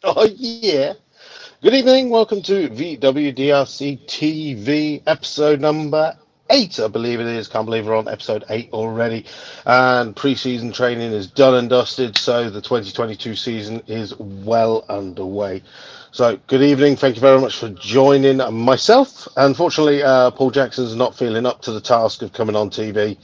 Oh, yeah. Good evening. Welcome to VWDRCTV episode number 8, I believe it is. Can't believe we're on episode 8 already. And pre-season training is done and dusted, so the 2022 season is well underway. So, good evening. Thank you very much for joining myself. Unfortunately, Paul Jackson's not feeling up to the task of coming on TV.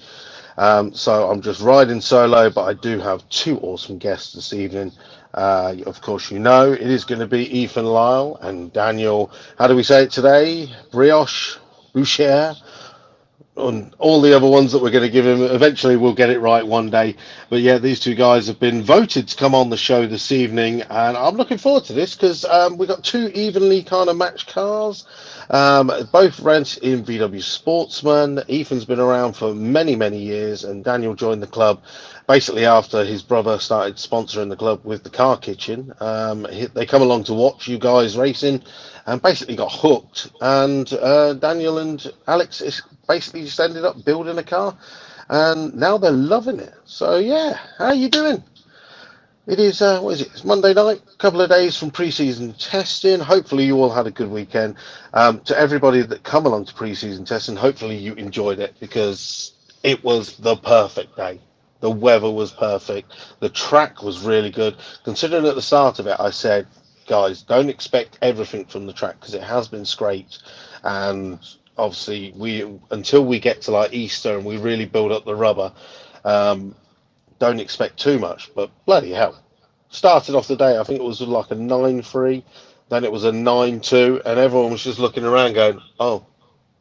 So I'm just riding solo, but I do have 2 awesome guests this evening. Of course, you know, it is going to be Ethan Lisle and Daniel, how do we say it today? Boucher, and all the other ones that we're going to give him. Eventually we'll get it right one day. But yeah, these 2 guys have been voted to come on the show this evening, and I'm looking forward to this because we've got 2 evenly kind of matched cars. Both rent in VW Sportsman. Ethan's been around for many years, and Daniel joined the club basically after his brother started sponsoring the club with the car kitchen. They come along to watch you guys racing and basically got hooked, and Daniel and Alex basically just ended up building a car, and now they're loving it. So yeah, how are you doing? It is, what is it? It's Monday night, a couple of days from pre-season testing. Hopefully you all had a good weekend. To everybody that come along to pre-season testing, hopefully you enjoyed it, because it was the perfect day. The weather was perfect. The track was really good. Considering at the start of it, I said, guys, don't expect everything from the track, because it has been scraped. And obviously, until we get to like Easter and we really build up the rubber, don't expect too much. But bloody hell, started off the day, I think it was like a 9.3, then it was a 9.2, and everyone was just looking around going, oh,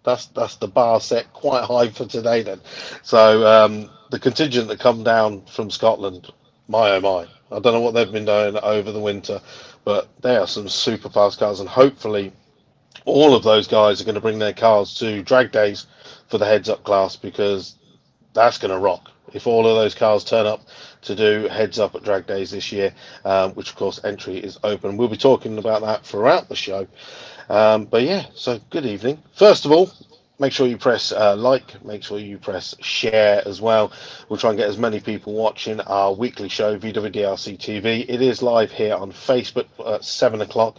that's the bar set quite high for today then. So the contingent that come down from Scotland, my oh my, I don't know what they've been doing over the winter, but they are some super fast cars, and hopefully all of those guys are going to bring their cars to drag days for the heads up class, because that's going to rock if all of those cars turn up to do heads up at drag days this year, which of course entry is open. We'll be talking about that throughout the show. But yeah, so good evening. First of all, make sure you press like, make sure you press share as well. We'll try and get as many people watching our weekly show, VWDRCTV. It is live here on Facebook at 7 o'clock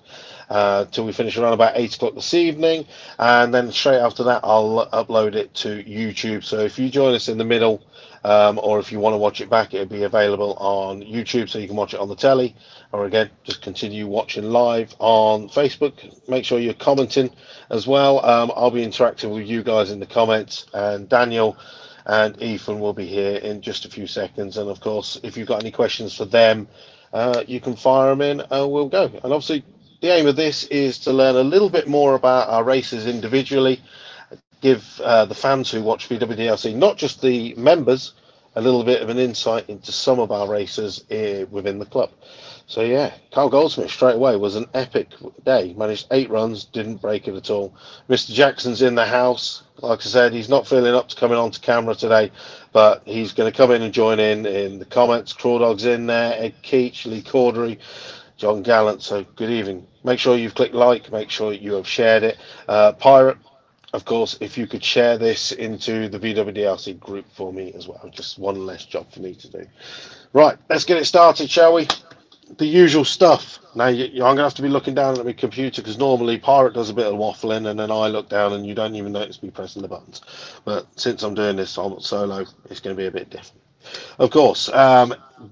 till we finish around about 8 o'clock this evening. And then straight after that, I'll upload it to YouTube. So if you join us in the middle, or if you want to watch it back, it'll be available on YouTube, so you can watch it on the telly, or again, just continue watching live on Facebook. Make sure you're commenting as well. I'll be interacting with you guys in the comments, and Daniel and Ethan will be here in just a few seconds. And of course, if you've got any questions for them, you can fire them in and we'll go. And obviously the aim of this is to learn a little bit more about our races individually, give the fans who watch VWDRC, not just the members, a little bit of an insight into some of our racers within the club. So yeah, Carl Goldsmith straight away was an epic day. Managed 8 runs, didn't break it at all. Mr. Jackson's in the house. Like I said, he's not feeling up to coming onto camera today, but he's going to come in and join in the comments. Crawdog's in there, Ed Keach, Lee Cordery, John Gallant. So good evening. Make sure you've clicked like, make sure you have shared it. Pirate, of course, if you could share this into the VWDRC group for me as well. Just one less job for me to do. Right, let's get it started, shall we? The usual stuff. Now I'm going to have to be looking down at my computer because normally Pirate does a bit of waffling and then I look down and you don't even notice me pressing the buttons. But since I'm doing this on solo, it's going to be a bit different. Of course,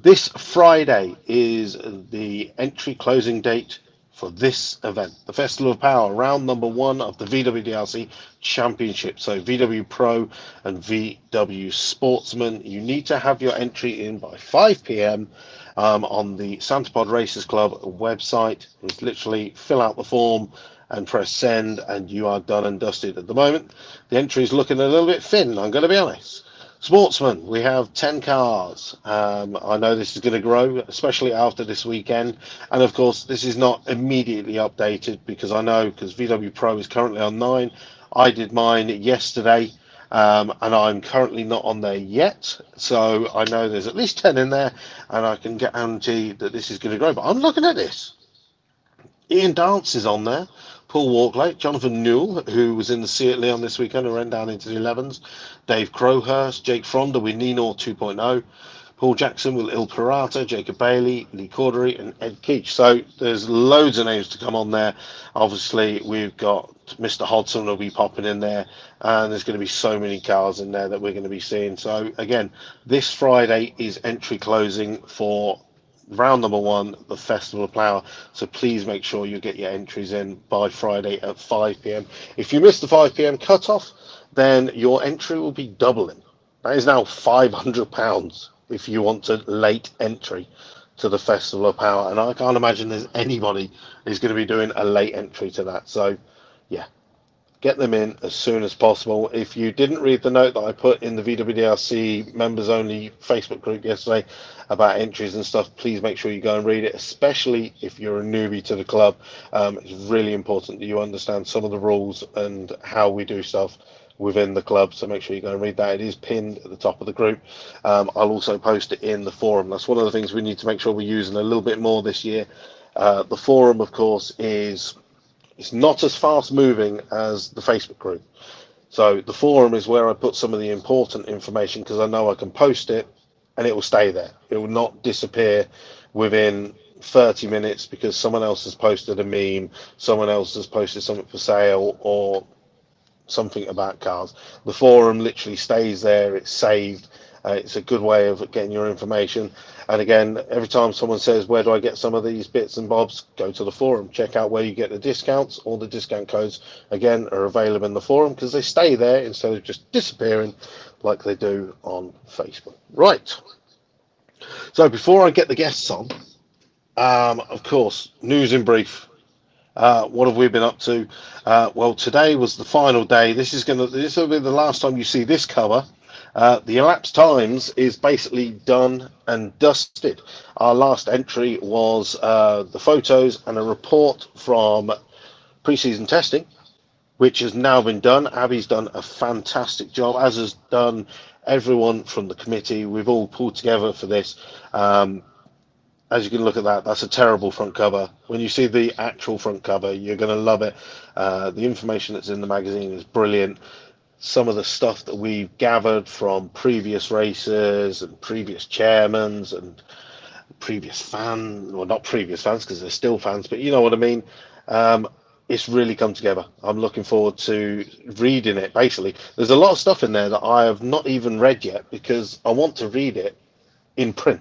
this Friday is the entry closing date for this event, the Festival of Power, round number 1 of the VWDRC Championship. So VW Pro and VW Sportsman. You need to have your entry in by 5 p.m. On the Santa Pod Racers Club website. It's literally fill out the form and press send, and you are done and dusted. At the moment, the entry is looking a little bit thin, I'm going to be honest. Sportsman, we have 10 cars. I know this is going to grow, especially after this weekend. And of course, this is not immediately updated because VW Pro is currently on 9. I did mine yesterday, and I'm currently not on there yet. So I know there's at least 10 in there, and I can guarantee that this is going to grow. But I'm looking at this. Ian Dance is on there. Paul Walkley, Jonathan Newell, who was in the C at Leon this weekend and ran down into the 11s, Dave Crowhurst, Jake Fronda with Nino 2.0, Paul Jackson with Il Pirata, Jacob Bailey, Lee Cordery, and Ed Keach. So there's loads of names to come on there. Obviously, we've got Mr. Hodson will be popping in there, and there's going to be so many cars in there that we're going to be seeing. So again, this Friday is entry closing for round number 1, the Festival of Power. So please make sure you get your entries in by Friday at 5 p.m. If you miss the 5 p.m. cutoff, then your entry will be doubling. That is now £500 if you want a late entry to the Festival of Power. And I can't imagine there's anybody who's going to be doing a late entry to that. So, yeah. Get them in as soon as possible. If you didn't read the note that I put in the VWDRC members only Facebook group yesterday about entries and stuff, please make sure you go and read it, especially if you're a newbie to the club. It's really important that you understand some of the rules and how we do stuff within the club, so make sure you go and read that. It is pinned at the top of the group. I'll also post it in the forum. That's one of the things we need to make sure we're using a little bit more this year. The forum, of course, it's not as fast moving as the Facebook group. So the forum is where I put some of the important information because I know I can post it and it will stay there. It will not disappear within 30 minutes because someone else has posted a meme, someone else has posted something for sale or something about cars. The forum literally stays there, it's saved. It's a good way of getting your information. And again, every time someone says, where do I get some of these bits and bobs, go to the forum. Check out where you get the discounts. All the discount codes, again, are available in the forum because they stay there instead of just disappearing like they do on Facebook. Right. So before I get the guests on, of course, news in brief. What have we been up to? Well, today was the final day. This will be the last time you see this cover. The elapsed times is basically done and dusted. Our last entry was the photos and a report from pre-season testing, which has now been done. Abby's done a fantastic job, as has done everyone from the committee. We've all pulled together for this. As you can look at that, that's a terrible front cover. When you see the actual front cover, you're going to love it. The information that's in the magazine is brilliant. Some of the stuff that we've gathered from previous races and previous chairmen and previous fans, well, not previous fans because they're still fans, but you know what I mean. It's really come together. I'm looking forward to reading it. Basically, there's a lot of stuff in there that I have not even read yet because I want to read it in print.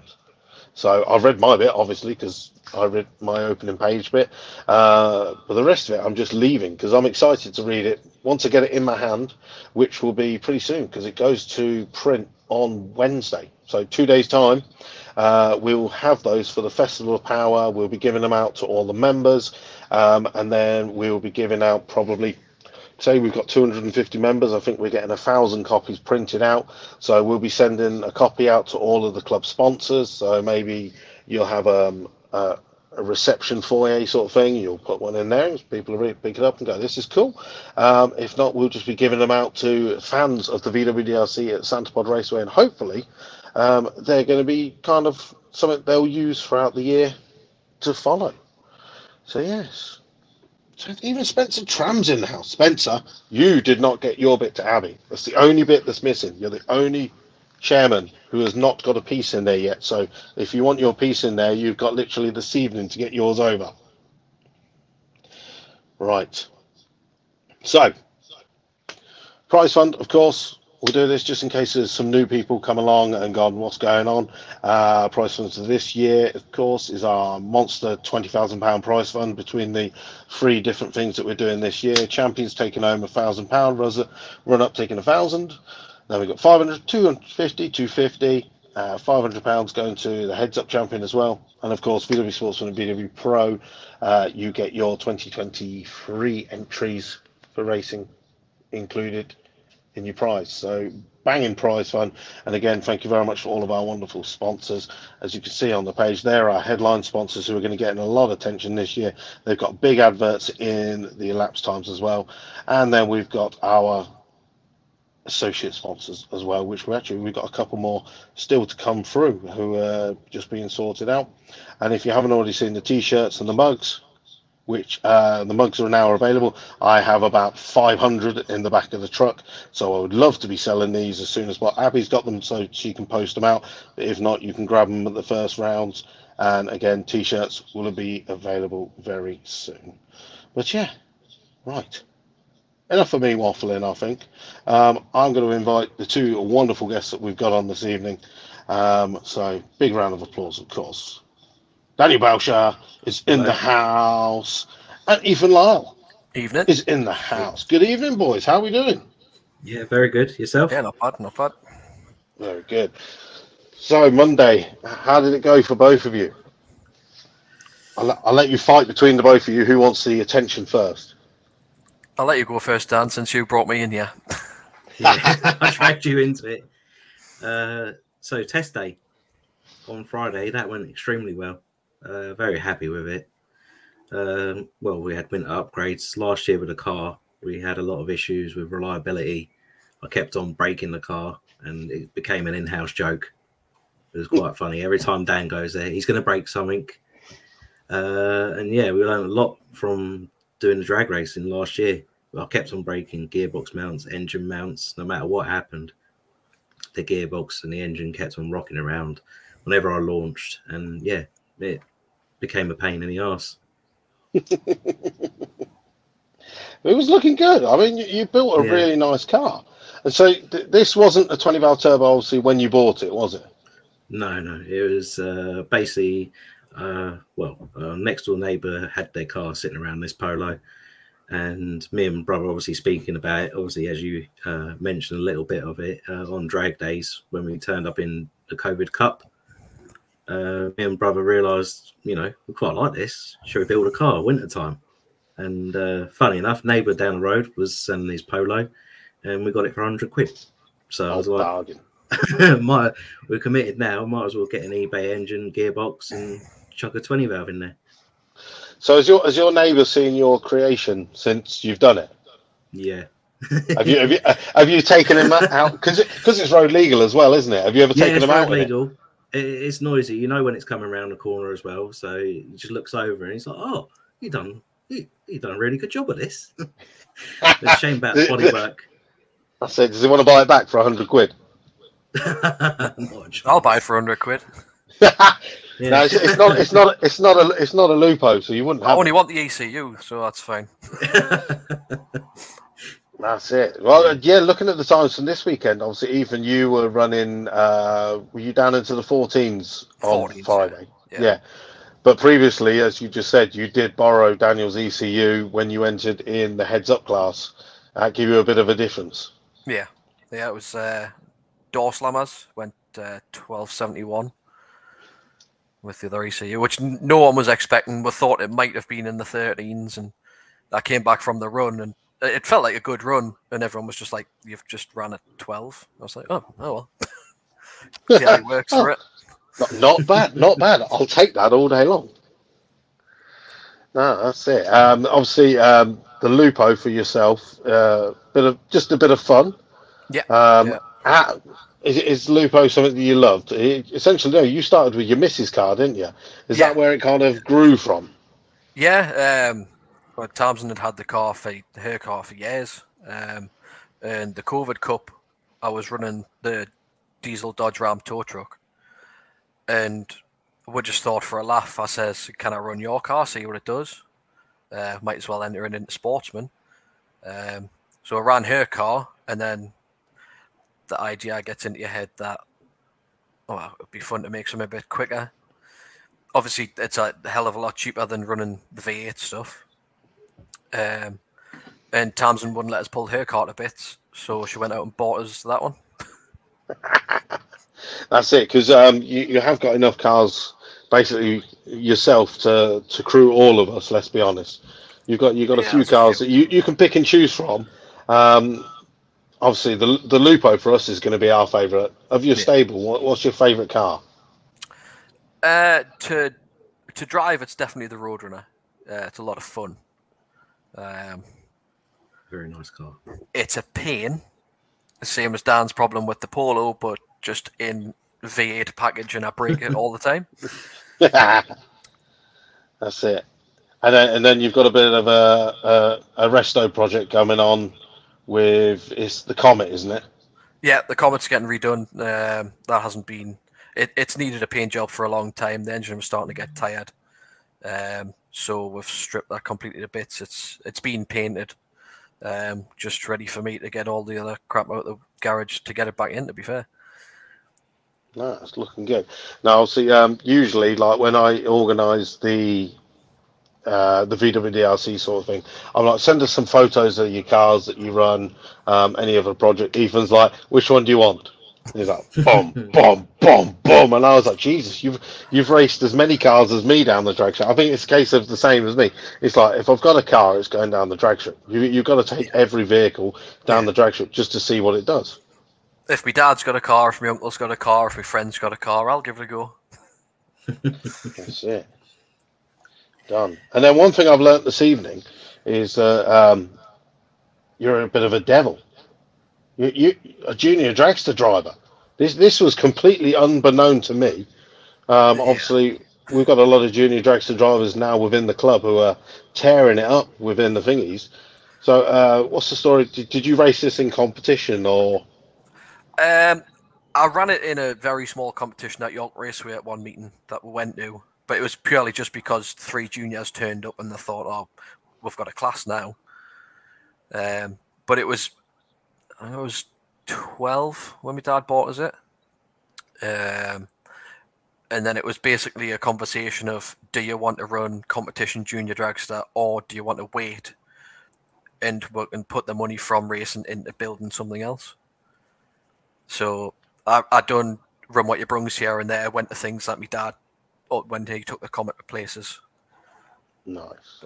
So I've read my bit, obviously, because I read my opening page bit. But the rest of it, I'm just leaving because I'm excited to read it once I get it in my hand, which will be pretty soon because it goes to print on Wednesday. So 2 days' time, we'll have those for the Festival of Power. We'll be giving them out to all the members. And then we'll be giving out probably, say we've got 250 members, I think we're getting 1,000 copies printed out. So we'll be sending a copy out to all of the club sponsors. So maybe you'll have a reception foyer sort of thing. You'll put one in there, people will pick it up and go, this is cool. If not, we'll just be giving them out to fans of the VWDRC at Santa Pod Raceway, and hopefully they're going to be kind of something they'll use throughout the year to follow. So yes. So even Spencer Tram's in the house. Spencer, you did not get your bit to Abby. That's the only bit that's missing. You're the only chairman who has not got a piece in there yet. So if you want your piece in there, you've got literally this evening to get yours over. Right. So, prize fund, of course, we'll do this just in case there's some new people come along and gone, what's going on? Prize fund for this year, of course, is our monster £20,000 prize fund between the 3 different things that we're doing this year. Champions taking home £1,000, run up taking 1,000. Then we've got 500, 250, 250, £500 going to the heads up champion as well. And of course, VW Sportsman and VW Pro, you get your 2023 entries for racing included in your prize. So banging prize fund. And again, thank you very much for all of our wonderful sponsors. As you can see on the page, there are headline sponsors who are going to get a lot of attention this year. They've got big adverts in the elapsed times as well. And then we've got our associate sponsors as well, which we've got a couple more still to come through who are just being sorted out. And if you haven't already seen the t-shirts and the mugs, which the mugs are now available, I have about 500 in the back of the truck, so I would love to be selling these as soon as possible. Abby's got them so she can post them out, but if not, you can grab them at the first rounds. And again, t-shirts will be available very soon. But yeah, right, enough of me waffling, I think. I'm going to invite the 2 wonderful guests that we've got on this evening. So big round of applause, of course. Daniel Boucher is in the house, and Ethan Lisle is in the house. Good evening, boys. How are we doing? Yeah, very good. Yourself? Yeah, not bad, not bad. Very good. So Monday, how did it go for both of you? I'll let you fight between the both of you. Who wants the attention first? I'll let you go first, Dan, since you brought me in here. Yeah, I dragged you into it. So test day on Friday, that went extremely well. Very happy with it. Well, we had winter upgrades last year with the car. We had a lot of issues with reliability. I kept on breaking the car, and it became an in-house joke. It was quite funny. Every time Dan goes there, he's going to break something. And yeah, we learned a lot from doing the drag racing last year. I kept on breaking gearbox mounts, engine mounts, no matter what happened. The gearbox and the engine kept on rocking around whenever I launched. And yeah, it became a pain in the arse. It was looking good. I mean, you built a really nice car. And so this wasn't a 20 valve turbo, obviously, when you bought it, was it? No. It was basically, next door neighbour had their car sitting around this Polo. And me and brother obviously speaking about it, obviously, as you mentioned a little bit of it on drag days when we turned up in the COVID Cup. Me and brother realised, we quite like this. Should we build a car winter time? And funny enough, neighbour down the road was selling his Polo, and we got it for £100. So I was like, we're committed now. Might as well get an eBay engine, gearbox, and chuck a 20 valve in there. So has your neighbour seen your creation since you've done it? Yeah. have you taken him out? Because it's road legal as well, isn't it? Have you ever taken him out? Legal. It's noisy, when it's coming around the corner as well. So he just looks over and he's like, "Oh, you done a really good job of this." It's a shame about the bodywork. I said, does he want to buy it back for £100? I'll buy it for £100. Yeah. No, it's not a Lupo, so you wouldn't have. I only want the ECU, so that's fine. That's it. Well, yeah. Looking at the times from this weekend, obviously, Ethan, you were running. Were you down into the 14s on Friday? Yeah. But previously, as you just said, you did borrow Daniel's ECU when you entered in the heads-up class. That gave you a bit of a difference. Yeah. It was door slammers went 1271 with the other ECU, which no one was expecting. We thought it might have been in the 13s, and that came back from the run, and it felt like a good run, and everyone was just like, "You've just ran at 12." I was like, "Oh well." See how it works for it. Not bad. I'll take that all day long. No, that's it. Obviously, the Lupo for yourself, a bit of fun. Yeah. Is Lupo something that you loved? Essentially, no. You started with your missus car, didn't you? Is that where it kind of grew from? Yeah. Well, Tamsin had her car for years, and the COVID Cup, I was running the diesel Dodge Ram tow truck. And we just thought for a laugh, I says, can I run your car, see what it does? Might as well enter it into Sportsman. So I ran her car, and then the idea gets into your head that, oh, it'd be fun to make something a bit quicker. Obviously, it's a hell of a lot cheaper than running the V8 stuff. And Tamsin wouldn't let us pull her car to bits, so she went out and bought us that one. That's it, because you have got enough cars, basically yourself, to crew all of us. Let's be honest. You've got a few cars that you can pick and choose from. Obviously, the Lupo for us is going to be our favourite. Of your stable, what's your favourite car? To drive, it's definitely the Roadrunner. It's a lot of fun. Very nice car. It's a pain, the same as Dan's problem with the Polo, but just in V8 package, and I break it all the time. That's it. And then you've got a bit of a resto project coming on with it's the Comet, isn't it? Yeah, the Comet's getting redone. That hasn't been. It's needed a paint job for a long time. The engine was starting to get tired, so we've stripped that completely to bits. It's been painted, just ready for me to get all the other crap out of the garage to get it back in. To be fair. No, it's looking good. Now, see, usually, like when I organise the VWDRC sort of thing, I'm like, send us some photos of your cars that you run, any other project. Ethan's like, which one do you want? And he's like, boom, boom, boom, boom, and I was like, Jesus, you've raced as many cars as me down the drag strip. I think it's a case of the same as me. It's like, if I've got a car, it's going down the drag strip. You've got to take every vehicle down the drag strip just to see what it does. If my dad's got a car, if my uncle's got a car, if my friend's got a car, I'll give it a go. That's it. Done. And then one thing I've learnt this evening is you're a bit of a devil. You a junior dragster driver. This was completely unbeknown to me. Obviously, we've got a lot of junior dragster drivers now within the club who are tearing it up within the thingies. So, what's the story? Did you race this in competition or? I ran it in a very small competition at York Raceway at one meeting that we went to, but it was purely just because 3 juniors turned up and they thought, oh, we've got a class now. But it was 12 when my dad bought us it. And then it was basically a conversation of, do you want to run competition junior dragster or do you want to wait and put the money from racing into building something else? So I done run what you brungs here and there, went to things that my dad, when he took the Comet to places. Nice.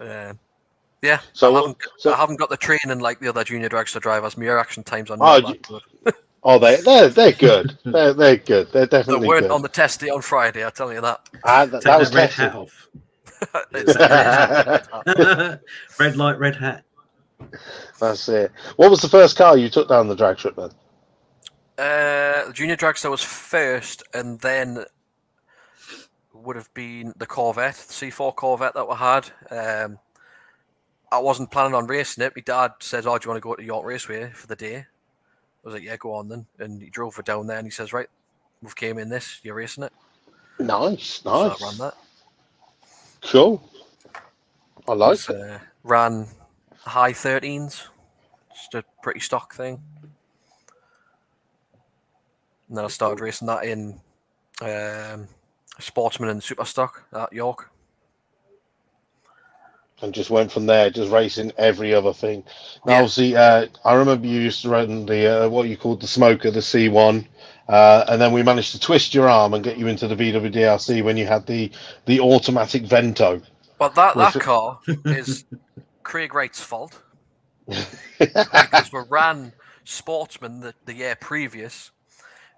Yeah, so I haven't got the training like the other junior dragster drivers. My reaction times are not that good. They're good. They're good. They're definitely they weren't good. on the test day on Friday, I tell you that. That was red hat off. Red light, red hat. That's it. What was the first car you took down the drag strip then? The junior dragster was first, and then would have been the Corvette, the C4 Corvette that we had. I wasn't planning on racing it. My dad says, oh, do you want to go to York Raceway for the day? I was like, yeah, go on then. And he drove her down there and he says, right, we've came in this, you're racing it. Nice. So I ran that. Cool. I like it. Ran high 13s, just a pretty stock thing. And then I started racing that in Sportsman and Super Stock at York. And just went from there, just racing every other thing. Now, obviously, I remember you used to run the what you called the Smoker, the C1, and then we managed to twist your arm and get you into the VWDRC when you had the automatic Vento. Well, that car is Craig Wright's fault because we ran Sportsman the year previous,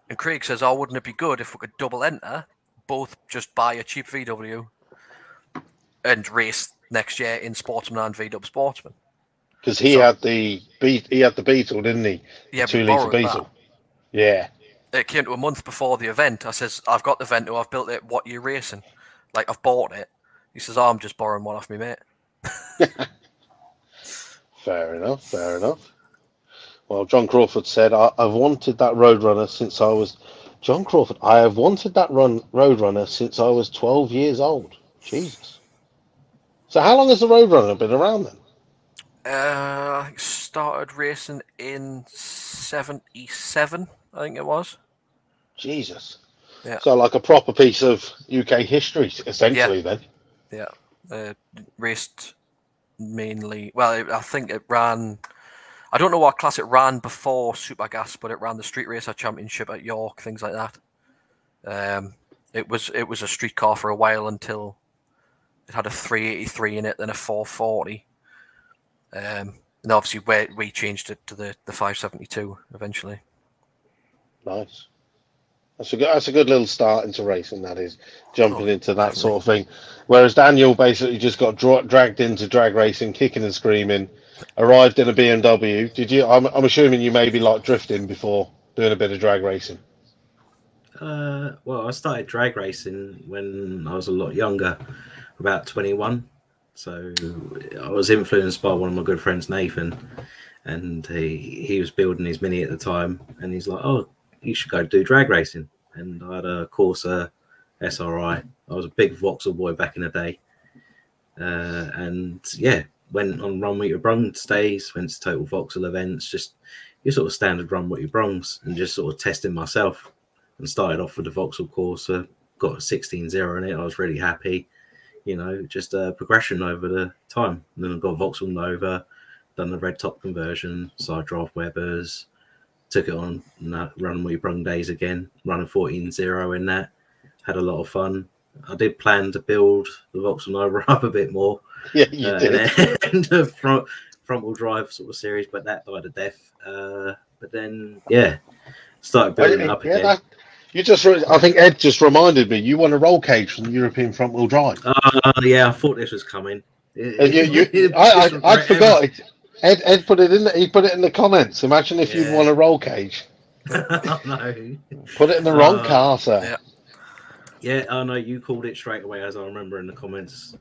and Craig says, "Oh, wouldn't it be good if we could double enter, both just buy a cheap VW and race next year in Sportsman and VW Sportsman?" Because he had the Beetle, didn't he? Yeah, 2 litre Beetle. Yeah. It came to a month before the event. I says, "I've got the Vento. I've built it. What are you racing? Like, I've bought it." He says, "Oh, I'm just borrowing one off me mate." Fair enough. Fair enough. Well, John Crawford said, I've wanted that Roadrunner since I was John Crawford. I have wanted that Roadrunner since I was 12 years old. Jesus. So how long has the Roadrunner been around then? I think started racing in 77, I think it was. Jesus. Yeah. So like a proper piece of UK history, essentially, then. Yeah. Raced mainly. Well, I think it ran. I don't know what class it ran before Supergas, but it ran the Street Racer Championship at York, things like that. It was a street car for a while until it had a 383 in it, then a 440. And obviously we changed it to the 572 eventually. Nice. That's a good little start into racing, that is, jumping into that sort of thing. Whereas Daniel basically just got dragged into drag racing, kicking and screaming, arrived in a BMW. Did you? I'm assuming you maybe like drifting before doing a bit of drag racing. Well, I started drag racing when I was a lot younger, about 21. So I was influenced by one of my good friends, Nathan, and he was building his Mini at the time, and he's like, "Oh, you should go do drag racing." And I had a Corsa SRI. I was a big Vauxhall boy back in the day, and yeah, went on Run With Your Brungs days, went to Total Vauxhall events, just your sort of standard Run With Your Brungs, and just sort of testing myself. And started off with the Vauxhall Corsa, got a 16.0 in it. I was really happy. You know, just a progression over the time. And then I got Vauxhall Nova, done the red top conversion, side draft Webbers, took it on Run With Your Brung days again, running 14.0 in that. Had a lot of fun. I did plan to build the Vauxhall Nova up a bit more. Yeah, you did. And the front-wheel drive sort of series, but that died a death. But then, yeah, started building it up again. I think Ed just reminded me, you won a roll cage from the European front wheel drive. Yeah, I thought this was coming. I forgot it. Ed put it in. He put it in the comments. Imagine if you'd won a roll cage. Oh, no. Put it in the wrong car, sir. Yeah. Yeah, oh no, you called it straight away, as I remember in the comments.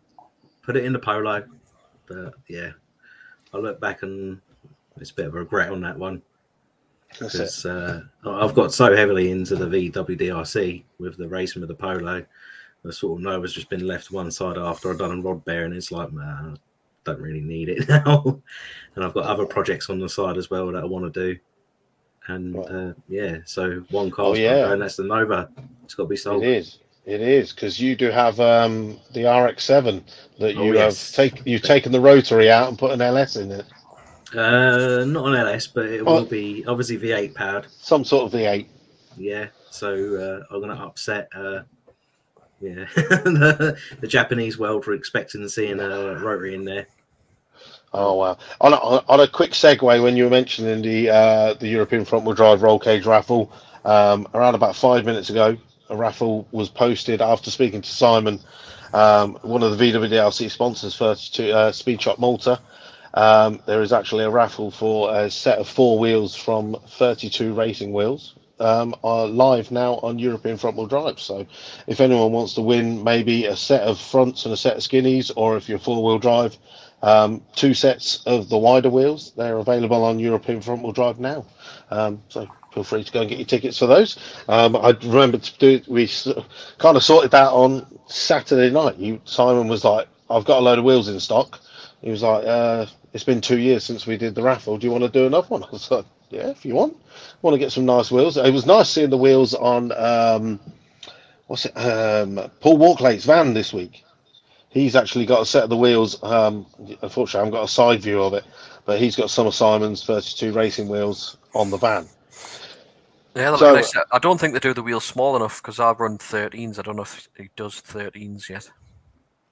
Put it in the Polo, but yeah, I look back and it's a bit of a regret on that one. Because I've got so heavily into the VWDRC with the racing with the Polo, the sort of Nova's just been left one side after I've done a rod bear, and it's like, man, I don't really need it now. And I've got other projects on the side as well that I want to do. And yeah, so one car's and that's the Nova. It's got to be sold. It is because you do have the RX-7 that you've taken the rotary out and put an LS in it. Not an LS, but it will be obviously V8 powered. Some sort of V8. Yeah, so I'm going to upset the Japanese world for expecting to see a rotary in there. Oh wow! On a quick segue, when you were mentioning the European front wheel drive roll cage raffle, around about 5 minutes ago, a raffle was posted after speaking to Simon, one of the VWDRC sponsors, 32 Speed Shop Malta. There is actually a raffle for a set of 4 wheels from 32 Racing Wheels, are live now on European front wheel drive. So if anyone wants to win maybe a set of fronts and a set of skinnies, or if you're 4-wheel drive, 2 sets of the wider wheels, they're available on European front wheel drive now. So feel free to go and get your tickets for those. I remember we kind of sorted that on Saturday night. Simon was like, I've got a load of wheels in stock. He was like, it's been 2 years since we did the raffle. Do you want to do another one? I was like, yeah, if you want. Want to get some nice wheels. It was nice seeing the wheels on Paul Walklate's van this week. He's actually got a set of the wheels. Unfortunately, I haven't got a side view of it, but he's got some of Simon's 32 Racing Wheels on the van. Yeah, so, nice. I don't think they do the wheels small enough because I've run 13s. I don't know if he does 13s yet.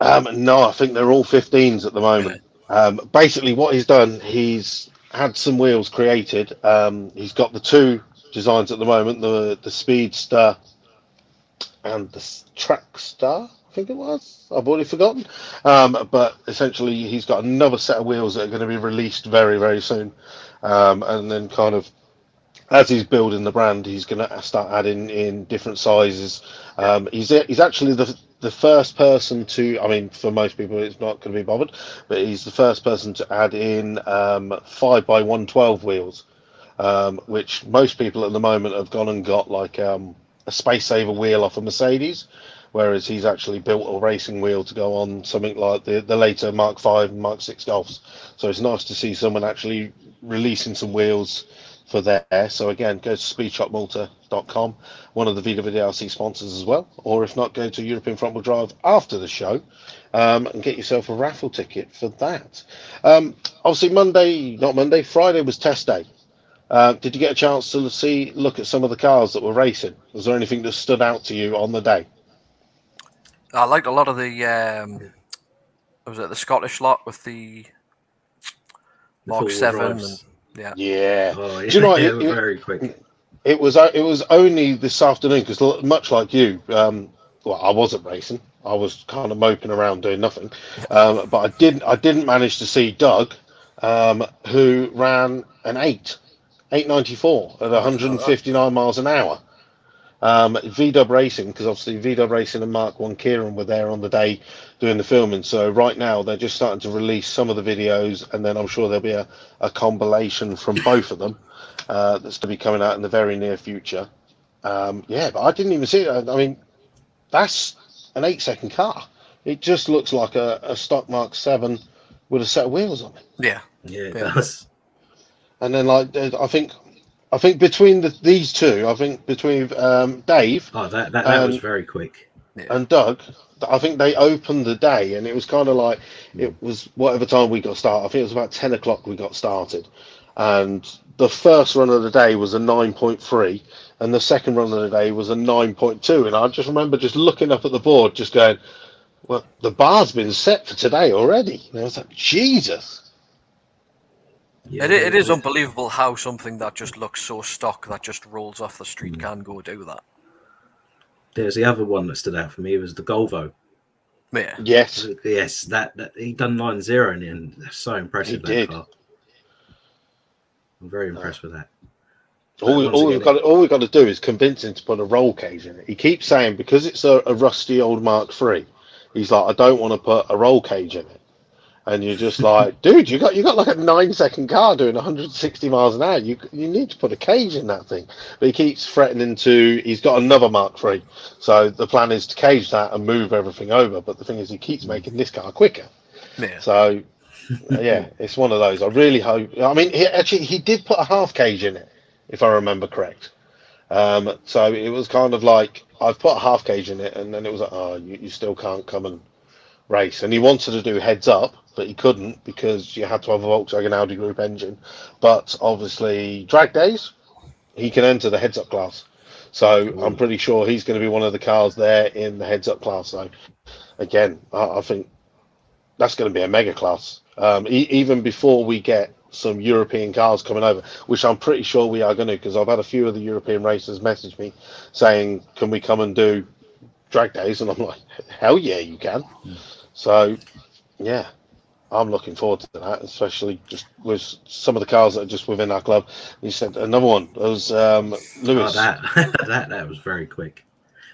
No, I think they're all 15s at the moment. Basically, what he's done, he's had some wheels created. He's got the 2 designs at the moment, the Speedster and the Trackstar, I think it was. I've already forgotten. But essentially, he's got another set of wheels that are going to be released very, very soon. And then kind of, as he's building the brand, he's going to start adding in different sizes. He's actually the first person to, I mean, for most people it's not going to be bothered, but he's the first person to add in 5x112 wheels, which most people at the moment have gone and got like a a space saver wheel off a Mercedes, whereas he's actually built a racing wheel to go on something like the later Mark V and Mark VI Golfs. So it's nice to see someone actually releasing some wheels for there. So again, go to speedshopmalta.com, one of the VWDRC sponsors as well, or if not, go to European Front Wheel Drive after the show and get yourself a raffle ticket for that. Obviously Friday was test day. Did you get a chance to look at some of the cars that were racing? Was there anything that stood out to you on the day? I liked a lot of the was it the Scottish lot with the Mark 7 and Yeah. Oh, yeah. Do you know what? It was very quick. It was only this afternoon because, much like you, I wasn't racing. I was kind of moping around doing nothing. But I didn't manage to see Doug, who ran an 894 at 159 miles an hour. VW Racing, because obviously VW Racing and Mark 1 Kieran were there on the day doing the filming. So right now they're just starting to release some of the videos, and then I'm sure there'll be a compilation from both of them that's going to be coming out in the very near future. But I didn't even see it. I mean, that's an 8-second car. It just looks like a stock Mark 7 with a set of wheels on it. Yeah, it does. And then, I think between these two, I think between Dave, that was very quick, and Doug, I think they opened the day, and it was kind of like it was whatever time we got started. I think it was about 10 o'clock we got started, and the first run of the day was a 9.3, and the second run of the day was a 9.2, and I just remember just looking up at the board, just going, "Well, the bar's been set for today already." And I was like, "Jesus." Yeah, it is unbelievable how something that just looks so stock that just rolls off the street can go do that. There's the other one that stood out for me. It was the Golvo. Yeah. Yes, that he done 9.0 in the end. That's so impressive. He did. Car. I'm very impressed with that. All we've got to do is convince him to put a roll cage in it. He keeps saying because it's a rusty old Mark III, he's like, I don't want to put a roll cage in it. And you're just like, dude, you got like a 9-second car doing 160 miles an hour. You need to put a cage in that thing. But he keeps threatening he's got another Mark III. So the plan is to cage that and move everything over. But the thing is, he keeps making this car quicker. Yeah. So, it's one of those. I really hope. I mean, he did put a half cage in it, if I remember correct. So it was kind of like, I've put a half cage in it, and then it was like, oh, you still can't come and race. And he wanted to do heads up, but he couldn't because you had to have a Volkswagen Audi Group engine. But obviously, drag days, he can enter the heads up class. So I'm pretty sure he's going to be one of the cars there in the heads up class. So again, I think that's going to be a mega class. Even before we get some European cars coming over, which I'm pretty sure we are going to, because I've had a few of the European racers message me saying, can we come and do drag days? And I'm like, hell yeah, you can. So yeah, I'm looking forward to that, especially just with some of the cars that are just within our club. You said another one was Lewis. Oh, that was very quick.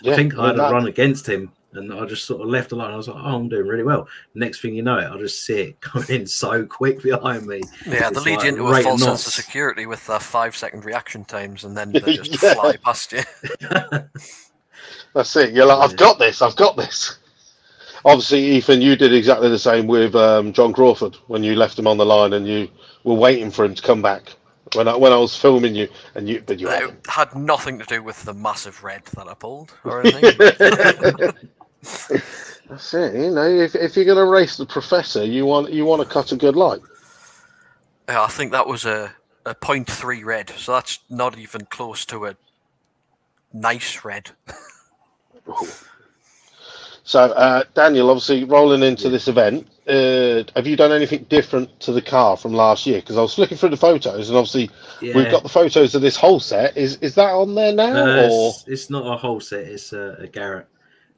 Yeah, I think I had a run against him, and I just sort of left alone. I was like, oh, I'm doing really well. Next thing you know, I just see it coming in so quick behind me. Yeah, they lead you into a false sense of security with 5-second reaction times, and then they just fly past you. That's it. You're like, I've got this. Obviously, Ethan, you did exactly the same with John Crawford when you left him on the line and you were waiting for him to come back. When I was filming you, but you had nothing to do with the massive red that I pulled or anything. That's it. You know, if you're going to race the Professor, you want to cut a good light. Yeah, I think that was a 0.3 red, so that's not even close to a nice red. So, Daniel, obviously rolling into this event, have you done anything different to the car from last year? Because I was looking through the photos, and obviously we've got the photos of this whole set. Is that on there now? Or it's not a whole set; it's a Garrett.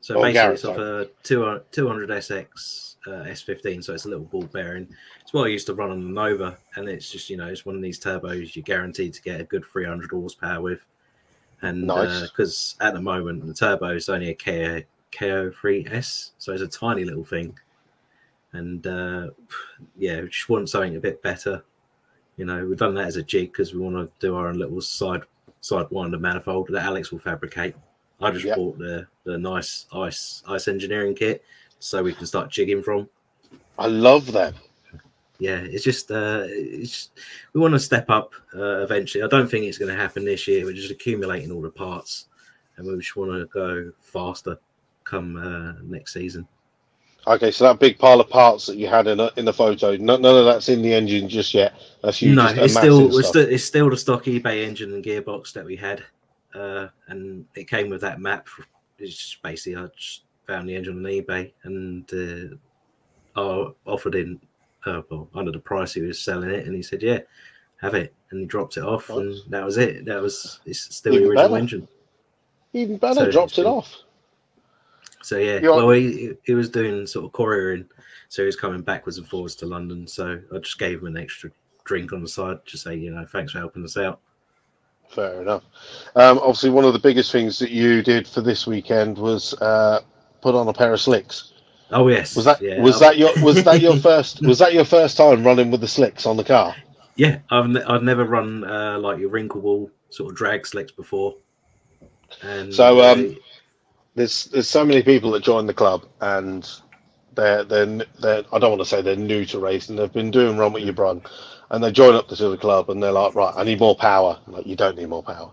So basically, it's off a 200SX S15. So it's a little ball bearing. It's what I used to run on the Nova, and it's just it's one of these turbos you're guaranteed to get a good 300 horsepower with. And because at the moment the turbo is only a KO3S, so it's a tiny little thing, and we just want something a bit better. We've done that as a jig because we want to do our own little side winder manifold that Alex will fabricate. I just bought the nice ice engineering kit so we can start jigging from. I love them. Yeah, it's just we want to step up eventually. I don't think it's going to happen this year. We're just accumulating all the parts, and we just want to go faster come next season. Okay, so that big pile of parts that you had in the photo, none of that's in the engine just yet. That's you. No, just it's still the stock eBay engine and gearbox that we had, and it came with that map. It's just basically I just found the engine on eBay and I offered in under the price he was selling it, and he said, "Yeah, have it," and he dropped it off, and that was it. It's still the original engine. Even better, dropped it off. So yeah, well, he was doing sort of couriering, so he was coming backwards and forwards to London. So I just gave him an extra drink on the side to say, thanks for helping us out. Fair enough. Obviously, one of the biggest things that you did for this weekend was put on a pair of slicks. Oh yes. Was that your first time running with the slicks on the car? Yeah, I've never run like your wrinkle wall sort of drag slicks before. And so there's so many people that join the club, and they're I don't want to say they're new to racing. They've been doing Run What You Brung, and they join up to the club, and they're like, right, I need more power. I'm like, you don't need more power.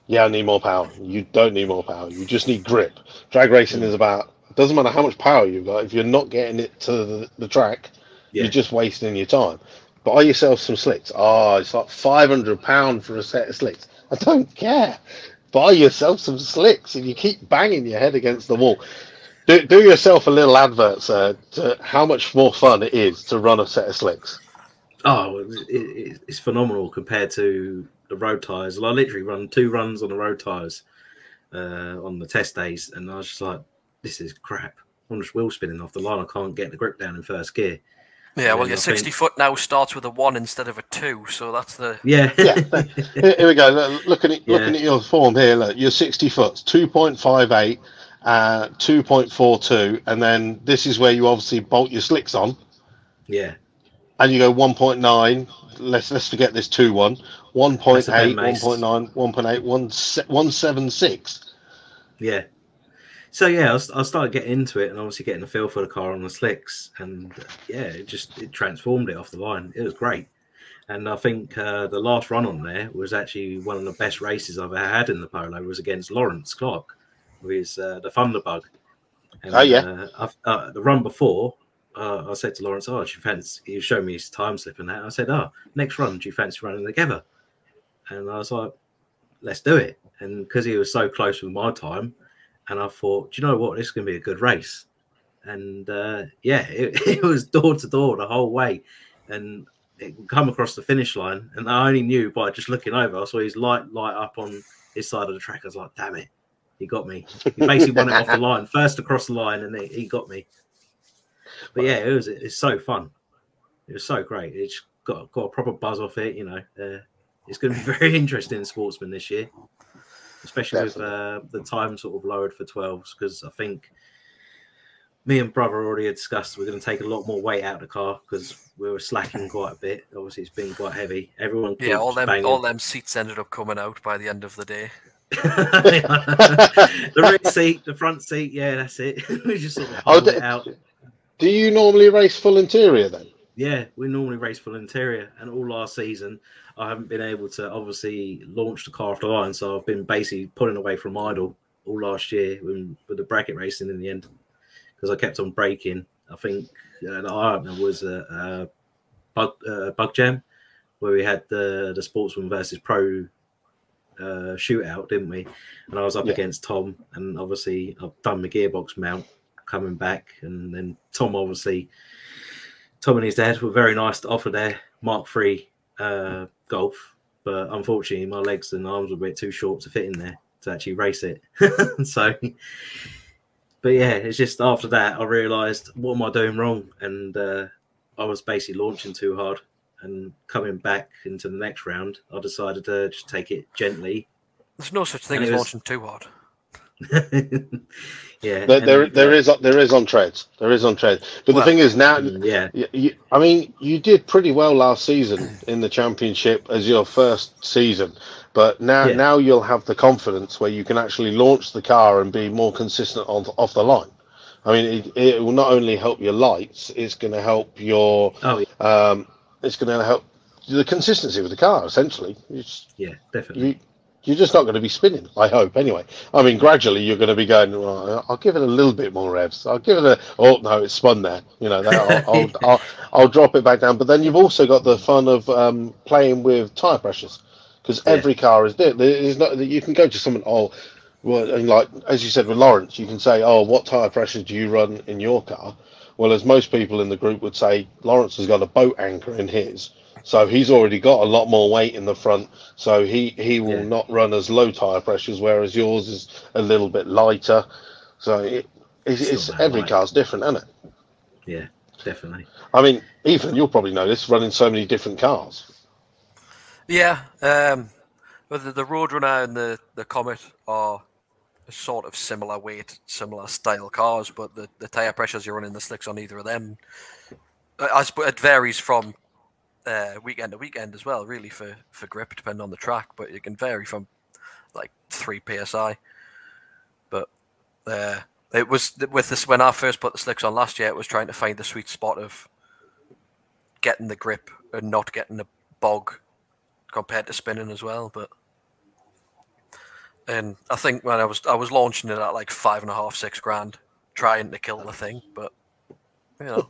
Yeah, I need more power. You don't need more power. You just need grip. Drag racing is about. It doesn't matter how much power you've got. If you're not getting it to the track, you're just wasting your time. Buy yourself some slicks. Oh, it's like £500 for a set of slicks. I don't care. Buy yourself some slicks, and you keep banging your head against the wall. Do yourself a little advert, sir, to how much more fun it is to run a set of slicks. Oh, it's phenomenal compared to the road tyres. I literally run 2 runs on the road tyres on the test days, and I was just like, this is crap. I'm just wheel spinning off the line. I can't get the grip down in first gear. Yeah, well, your 60 foot now starts with a 1 instead of a 2, so that's the... Yeah. Here we go. Looking at your form here, look, you're 60 foot, 2.58, 2.42, and then this is where you obviously bolt your slicks on. Yeah. And you go 1.9, let's forget this 2-1, 1.8, 1.9, 1.8, 176. Yeah. So yeah, I started getting into it, and obviously getting a feel for the car on the slicks, and it transformed it off the line. It was great, and I think the last run on there was actually one of the best races I've ever had in the polo. It was against Lawrence Clark, with the Thunderbug. And, the run before, I said to Lawrence, "Oh, do you fancy?" He showed me his time slip and that. I said, "Oh, next run, do you fancy running together?" And I was like, "Let's do it." And because he was so close with my time. And I thought, do you know what? This is going to be a good race. And it was door to door the whole way. And it come across the finish line. And I only knew by just looking over. I saw his light up on his side of the track. I was like, damn it. He got me. He basically won it off the line. First across the line, and he got me. But yeah, it's so fun. It was so great. It's got a proper buzz off it. It's going to be very interesting in Sportsman this year. Especially with the time sort of lowered for 12s, because I think me and brother already had discussed we're going to take a lot more weight out of the car because we were slacking quite a bit. Obviously, it's been quite heavy. Everyone, all them seats ended up coming out by the end of the day. The rear seat, the front seat, yeah, that's it. We just sort of pulled it out. Do you normally race full interior then? Yeah, we normally race full interior, and all last season I haven't been able to obviously launch the car off the line, so I've been basically pulling away from idle all last year with the bracket racing in the end, because I kept on braking. I think the eye-opener was a bug jam where we had the Sportsman versus Pro shootout, didn't we? And I was up against Tom, and obviously I've done the gearbox mount coming back, and then Tom and his dad were very nice to offer their Mark III Golf, but unfortunately my legs and arms were a bit too short to fit in there to actually race it. So, but yeah, it's just after that I realised, what am I doing wrong? And I was basically launching too hard, and coming back into the next round, I decided to just take it gently. There's no such thing as launching too hard. Yeah, there is on treads. There is on treads. But the thing is now, you did pretty well last season in the championship as your first season. But now you'll have the confidence where you can actually launch the car and be more consistent off the line. I mean, it will not only help your lights, it's going to help your it's going to help the consistency with the car. Essentially, definitely. You're just not going to be spinning, I hope, anyway. I mean, gradually you're going to be going, well, I'll give it a little bit more revs. I'll give it oh, no, it's spun there. You know, I'll drop it back down. But then you've also got the fun of playing with tyre pressures, because every car is different. There's not, you can go to someone, well, and like, as you said with Lawrence, you can say, what tyre pressure do you run in your car? Well, as most people in the group would say, Lawrence has got a boat anchor in his. So he's already got a lot more weight in the front, so he will not run as low tyre pressures, whereas yours is a little bit lighter. So it's every car's different, isn't it? Yeah, definitely. I mean, Ethan, you'll probably know this, running so many different cars. Yeah, whether the Roadrunner and the Comet are sort of similar weight, similar style cars, but the tyre pressures you run in the slicks on either of them, it varies from weekend to weekend as well, really, for grip, depending on the track, but it can vary from like 3 psi. But it was with this, when I first put the slicks on last year, it was trying to find the sweet spot of getting the grip and not getting the bog compared to spinning as well. And I think when I was launching it at like 5.5, 6 grand, trying to kill the thing, but you know.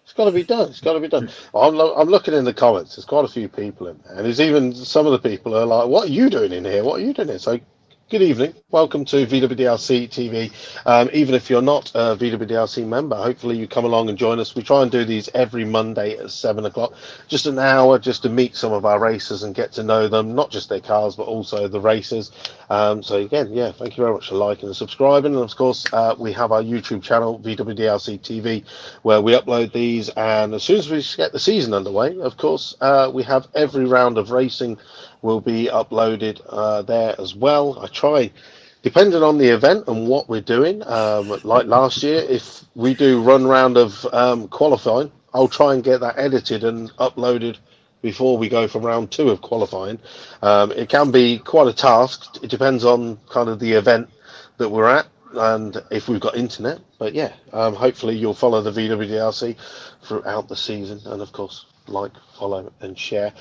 It's got to be done. It's got to be done. I'm looking in the comments. There's quite a few people in there, and there's even some of the people are like, "What are you doing in here? What are you doing here?" So, good evening. Welcome to VWDRCTV. Even if you're not a VWDRC member, hopefully you come along and join us. We try and do these every Monday at 7 o'clock, just an hour, just to meet some of our racers and get to know them, not just their cars, but also the racers. So again, thank you very much for liking and subscribing. And of course, we have our YouTube channel, VWDRCTV, where we upload these. And as soon as we get the season underway, of course, we have every round of racing will be uploaded there as well. I try, depending on the event and what we're doing, like last year, if we do run round of qualifying, I'll try and get that edited and uploaded before we go from round 2 of qualifying. It can be quite a task. It depends on kind of the event that we're at and if we've got internet. But hopefully you'll follow the VWDRC throughout the season, and of course, like, follow and share.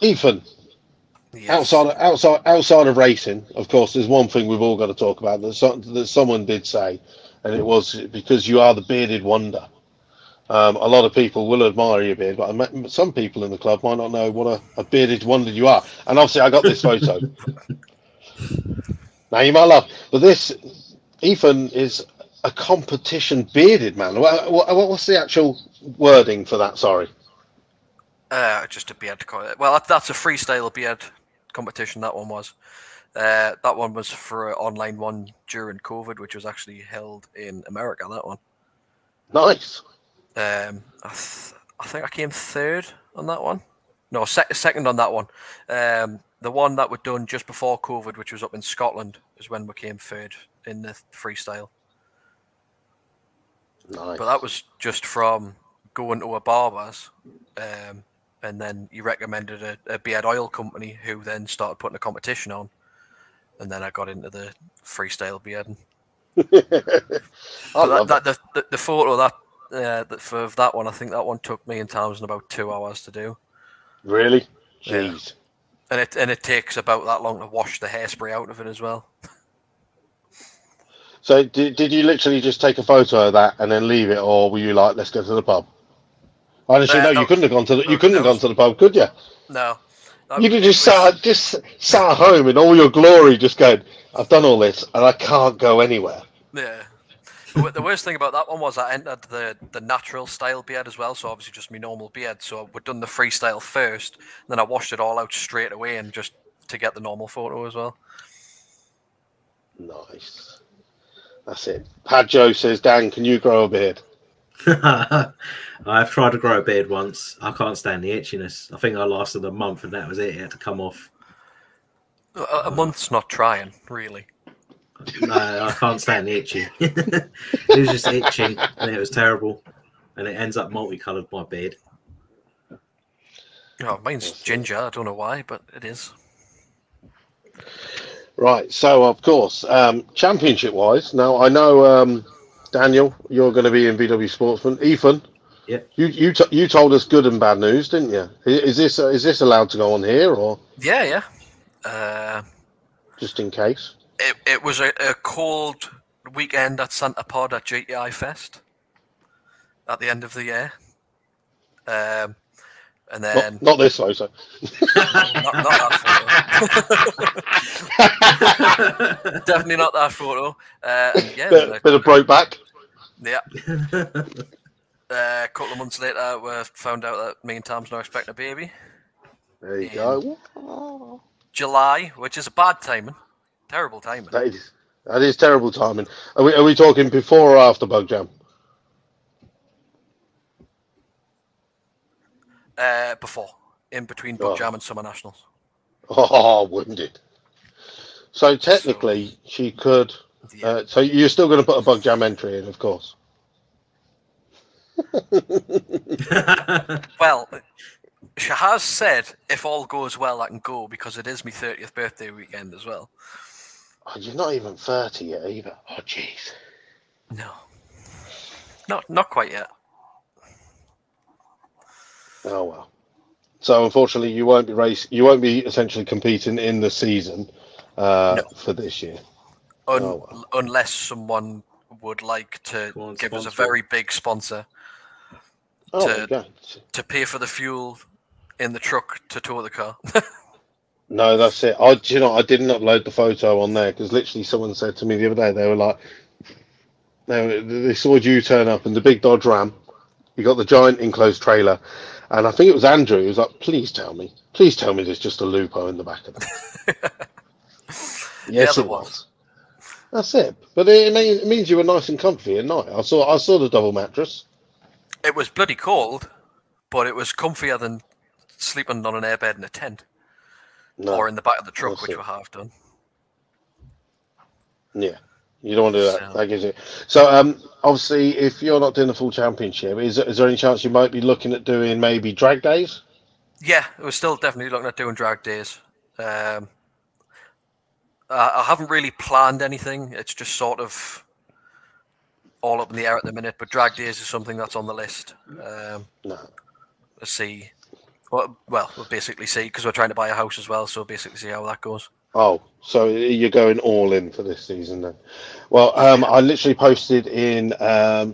Ethan, Yes. outside of racing, of course, there's one thing we've all got to talk about that someone did say, and it was because you are the bearded wonder. A lot of people will admire your beard, but some people in the club might not know what a bearded wonder you are. And obviously, I got this photo. Now you might laugh, but this Ethan is a competition bearded man. What's the actual wording for that? Sorry. Just a beard. Well, that's a freestyle beard competition. That one was. That one was for an online one during COVID, which was actually held in America. That one. Nice. I think I came 3rd on that one. No, second on that one. The one that was done just before COVID, which was up in Scotland, is when we came 3rd in the freestyle. Nice. But that was just from going to a barber's, and then you recommended a beard oil company who then started putting a competition on, and then I got into the freestyle bearding. I love that. The photo for that one, I think that one took me and Townsend about 2 hours to do. Really? Jeez. Yeah. And it takes about that long to wash the hairspray out of it as well. So did you literally just take a photo of that and then leave it, or were you like, let's go to the pub? Honestly, no, you couldn't have gone to the pub, could you? No. You could just sat at home in all your glory, just going, I've done all this and I can't go anywhere. Yeah. The worst thing about that one was I entered the natural style beard as well, so obviously just my normal beard. So we'd done the freestyle first, and then I washed it all out straight away, and just to get the normal photo as well. Nice. That's it. Pad Joe says, Dan, can you grow a beard? I've tried to grow a beard once. I can't stand the itchiness. I think I lasted a month, and that was it. It had to come off. A month's not trying, really. No, I can't stand the itching. It was just itching, and it was terrible. And it ends up multicoloured, my beard. Oh, mine's ginger. I don't know why, but it is. Right, so of course, championship-wise, now I know, Daniel, you're going to be in VW Sportsman. Ethan, Yeah. you told us good and bad news, didn't you? Is this allowed to go on here, or Yeah. just in case? It was a cold weekend at Santa Pod at GTI Fest at the end of the year. And then Not this photo. not that photo. Definitely not that photo. And yeah, bit of broke back. Yeah. A couple of months later, we found out that me and Tom's not expecting a baby. There you go. July, which is a bad timing, terrible timing. That is terrible timing. Are we talking before or after Bug Jam? Before, in between Bug Jam and Summer Nationals. Oh, wounded. So technically, she could. Yeah. So you're still going to put a Bug Jam entry in, of course. Well, she has said if all goes well, I can go because it is my 30th birthday weekend as well. Oh, you're not even 30 yet either. Oh, jeez. No, not quite yet. Oh well. So unfortunately, you won't be essentially competing in the season for this year. Unless someone would like to give us a very big sponsor to pay for the fuel in the truck to tow the car. No, that's it. I didn't upload the photo on there because literally someone said to me the other day, they were like, they saw you turn up in the big Dodge Ram. You got the giant enclosed trailer. And I think it was Andrew who was like, please tell me there's just a Lupo in the back of it. Yes, it was. That's it. But it means you were nice and comfy at night. I saw the double mattress. It was bloody cold, but it was comfier than sleeping on an airbed in a tent. No, or in the back of the truck, which were half done. Yeah. You don't want to do that. That gives it. So, obviously, if you're not doing the full championship, is there any chance you might be looking at doing maybe drag days? Yeah, we're still definitely looking at doing drag days. I haven't really planned anything. It's just sort of all up in the air at the minute. But drag days is something that's on the list. No. Let's see. Well, we'll basically see because we're trying to buy a house as well. So basically see how that goes. Oh, so you're going all in for this season then? Well, I literally posted in,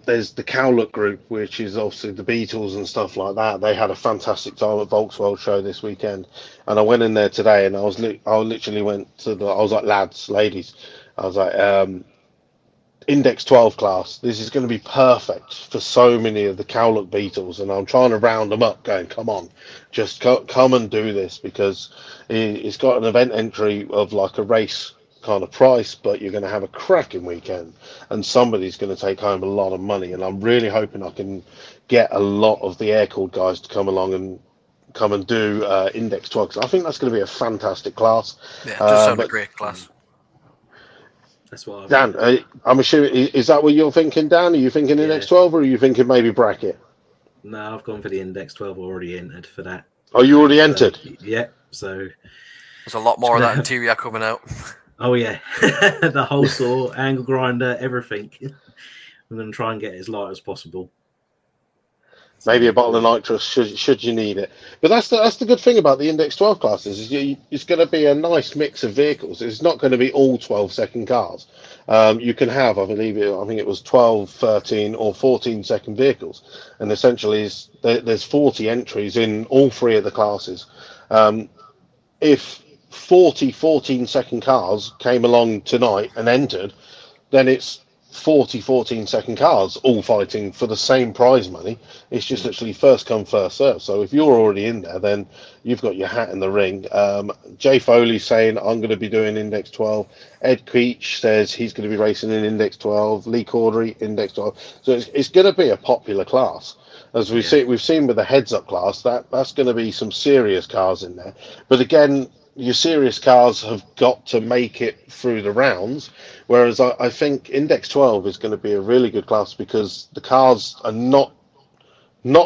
there's the Cowlook group, which is obviously the Beatles and stuff like that. They had a fantastic time at Volkswagen show this weekend. And I went in there today and I literally went to I was like, lads, ladies, I was like, Index 12 class, this is going to be perfect for so many of the Cowlook Beatles, and I'm trying to round them up going, come on, just come and do this, because it's got an event entry of like a race kind of price, but you're going to have a cracking weekend and somebody's going to take home a lot of money, and I'm really hoping I can get a lot of the air-cooled guys to come along and do Index 12, because I think that's going to be a fantastic class. Yeah, it does sound a great class. That's what Dan, I'm assuming, is that what you're thinking, Dan? Are you thinking Index 12 or are you thinking maybe bracket? No, I've gone for the Index 12, already entered for that. Oh, you already entered? Yeah, so... There's a lot more of that interior coming out. Oh, yeah. The whole saw, angle grinder, everything. I'm going to try and get it as light as possible. Maybe a bottle of nitrous should you need it. But that's the good thing about the Index 12 classes is it's going to be a nice mix of vehicles. It's not going to be all 12-second cars. You can have, I think it was 12, 13 or 14-second vehicles. And essentially there's 40 entries in all three of the classes. If 40 14-second cars came along tonight and entered, then it's 40 14-second cars all fighting for the same prize money. It's just literally first come, first serve. So if you're already in there, then you've got your hat in the ring. Jay Foley's saying, I'm going to be doing Index 12. Ed Keach says he's going to be racing in Index 12. Lee Cordery, Index 12. So it's going to be a popular class. As we've seen with the heads-up class, that's going to be some serious cars in there. But again, your serious cars have got to make it through the rounds, whereas I think Index 12 is going to be a really good class because the cars are not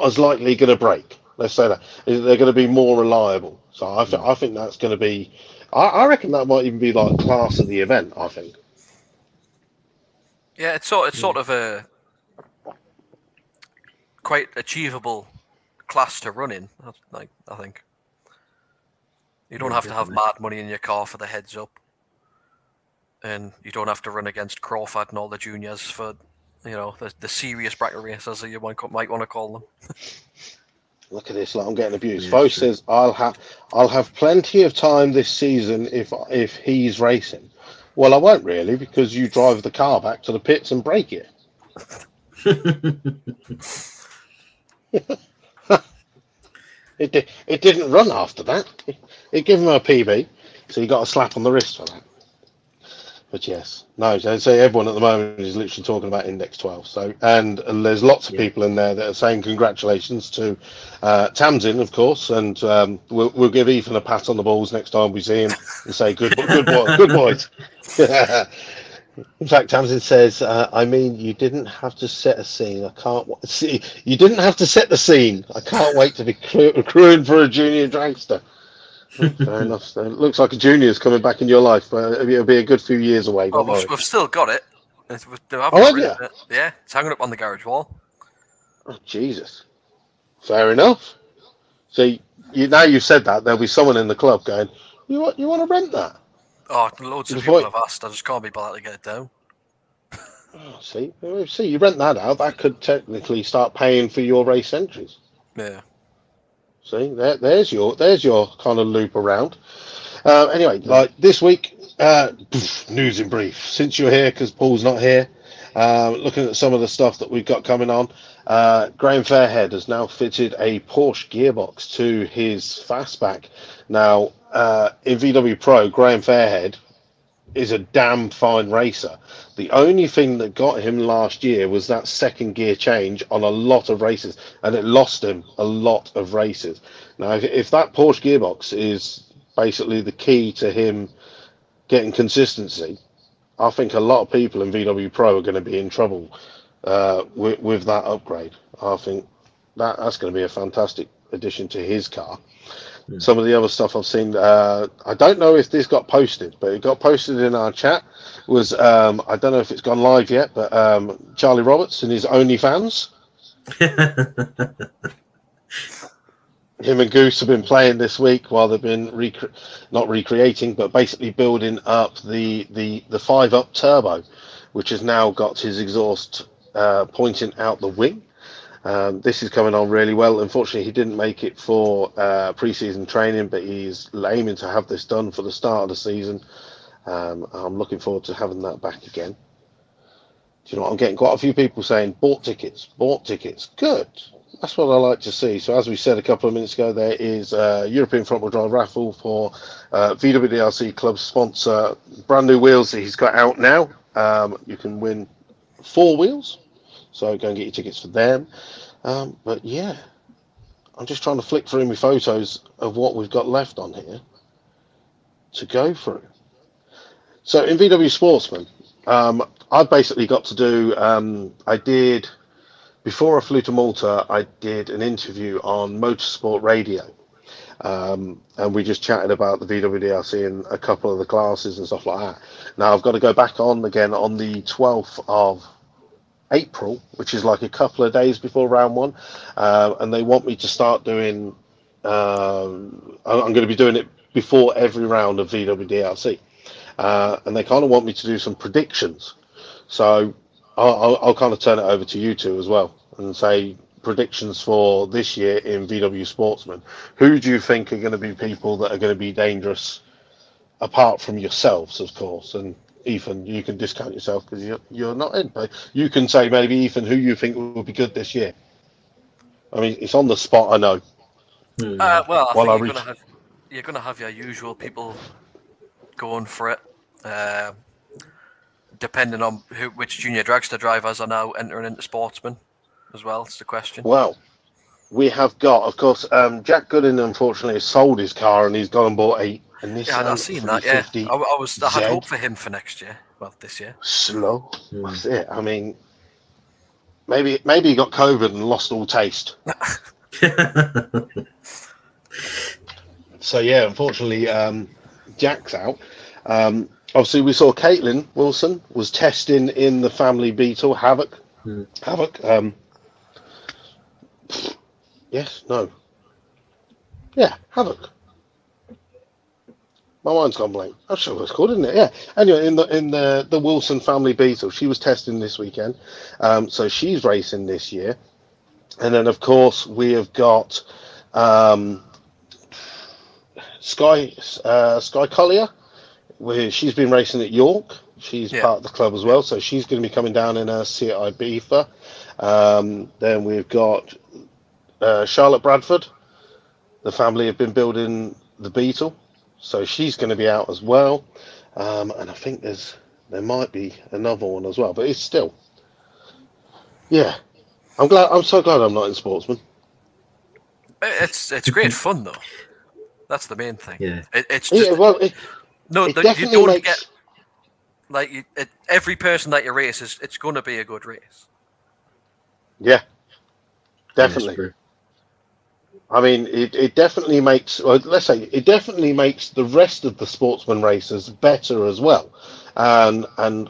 as likely going to break. Let's say that they're going to be more reliable. So I think that's going to be. I reckon that might even be like class of the event. I think. Yeah, it's sort of a quite achievable class to run in. I think you don't have to have mad money in your car for the heads up, and you don't have to run against Crawford and all the juniors for, the serious bracket racers that you might want to call them. Look at this! Like I'm getting abused. Fo says I'll have plenty of time this season if he's racing. Well, I won't really, because you drive the car back to the pits and break it. It didn't run after that. It gave him a PB, so you got a slap on the wrist for that. But yes, no. I'd say everyone at the moment is literally talking about Index 12. So, and there's lots of people in there that are saying congratulations to Tamsin, of course, and we'll give Ethan a pat on the balls next time we see him and say good boys. In fact, Tamsin says, I mean, you didn't have to set a scene. I can't see. You didn't have to set the scene. I can't wait to be crewing for a junior dragster. Fair enough. So it looks like a junior's coming back in your life, but it'll be a good few years away. Well, we've still got it. Yeah. Yeah, it's hanging up on the garage wall. Oh, Jesus. Fair enough. See, now you've said that, there'll be someone in the club going, you want to rent that? Oh, loads of people have asked. I just can't be bothered to get it down. Oh, see, you rent that out. That could technically start paying for your race entries. Yeah. See, there's your kind of loop around. Anyway, like this week, news in brief. Since you're here, because Paul's not here, looking at some of the stuff that we've got coming on, Graham Fairhead has now fitted a Porsche gearbox to his fastback. Now, in VW Pro, Graham Fairhead is a damn fine racer. The only thing that got him last year was that second gear change on a lot of races, and it lost him a lot of races. Now, if that Porsche gearbox is basically the key to him getting consistency, I think a lot of people in VW Pro are going to be in trouble with that upgrade. I think that's going to be a fantastic addition to his car. Some of the other stuff I've seen, I don't know if this got posted, but it got posted in our chat. Was I don't know if it's gone live yet, but Charlie Roberts and his OnlyFans. Him and Goose have been playing this week while they've been not recreating, but basically building up the 5-up turbo, which has now got his exhaust pointing out the wing. This is coming on really well. Unfortunately, he didn't make it for pre-season training, but he's aiming to have this done for the start of the season. I'm looking forward to having that back again. Do you know what? I'm getting quite a few people saying, bought tickets. Good. That's what I like to see. So as we said a couple of minutes ago, there is a European front-wheel drive raffle for VWDRC Club sponsor. Brand new wheels that he's got out now. You can win 4 wheels. So go and get your tickets for them. But yeah, I'm just trying to flick through my photos of what we've got left on here to go through. So in VW Sportsman, I basically got to do, before I flew to Malta, I did an interview on Motorsport Radio. And we just chatted about the VWDRC and a couple of the classes and stuff like that. Now I've got to go back on again on the 12th of April, which is like a couple of days before round 1, and they want me to start doing I'm going to be doing it before every round of VWDRC, and they kind of want me to do some predictions, so I'll kind of turn it over to you two as well and say predictions for this year in VW Sportsman. Who do you think are going to be people that are going to be dangerous, apart from yourselves, of course? And Ethan, you can discount yourself because you're not in, but you can say maybe, Ethan, who you think will be good this year. I mean, it's on the spot, I know. Well, I think you're going to have your usual people going for it, depending on which junior dragster drivers are now entering into Sportsman as well. It's the question. Well, we have got, of course, Jack Gooden, unfortunately, has sold his car and he's gone and bought a Nissan. Yeah, I've seen that. Yeah, I had hope for him for next year. Well, this year. Slow. That's it. I mean, maybe he got COVID and lost all taste. So yeah, unfortunately, Jack's out. Obviously, we saw Caitlin Wilson was testing in the family Beetle Havoc. Havoc. Yes. No. Yeah. Havoc. My mind's gone blank. I'm sure it's called, isn't it? Yeah. Anyway, in the Wilson family Beetle, she was testing this weekend. So she's racing this year. And then, of course, we have got Sky Collier, where she's been racing at York. She's part of the club as well, so she's going to be coming down in a Seat Ibiza. Then we've got Charlotte Bradford. The family have been building the Beetle, so she's going to be out as well. And I think there might be another one as well, but it's still, yeah. I'm so glad I'm not in Sportsman. It's great fun though. That's the main thing. Yeah. It's just Yeah, well, you don't get like every person that you race it's going to be a good race. Yeah, definitely. I mean, it definitely makes, well, let's say, it definitely makes the rest of the Sportsman Racers better as well. And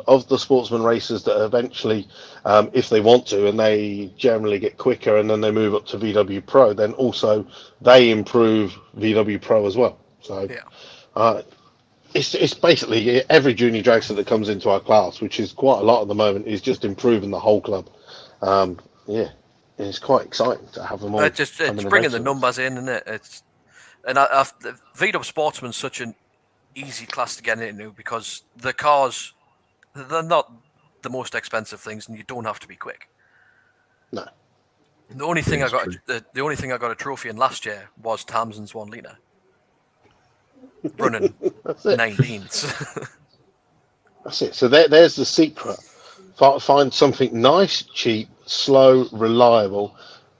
of the Sportsman Racers that eventually, if they want to, and they generally get quicker and then they move up to VW Pro, then also they improve VW Pro as well. So it's basically every junior dragster that comes into our class, which is quite a lot at the moment, is just improving the whole club. Yeah. It's quite exciting to have them all. It's bringing the numbers in, isn't it? The VW Sportsman's such an easy class to get into because the cars, they're not the most expensive things, and you don't have to be quick. No. The only thing I got a trophy in last year was Tamsin's 1 litre, running 19s. That's it. So there's the secret. Find something nice, cheap, slow, reliable,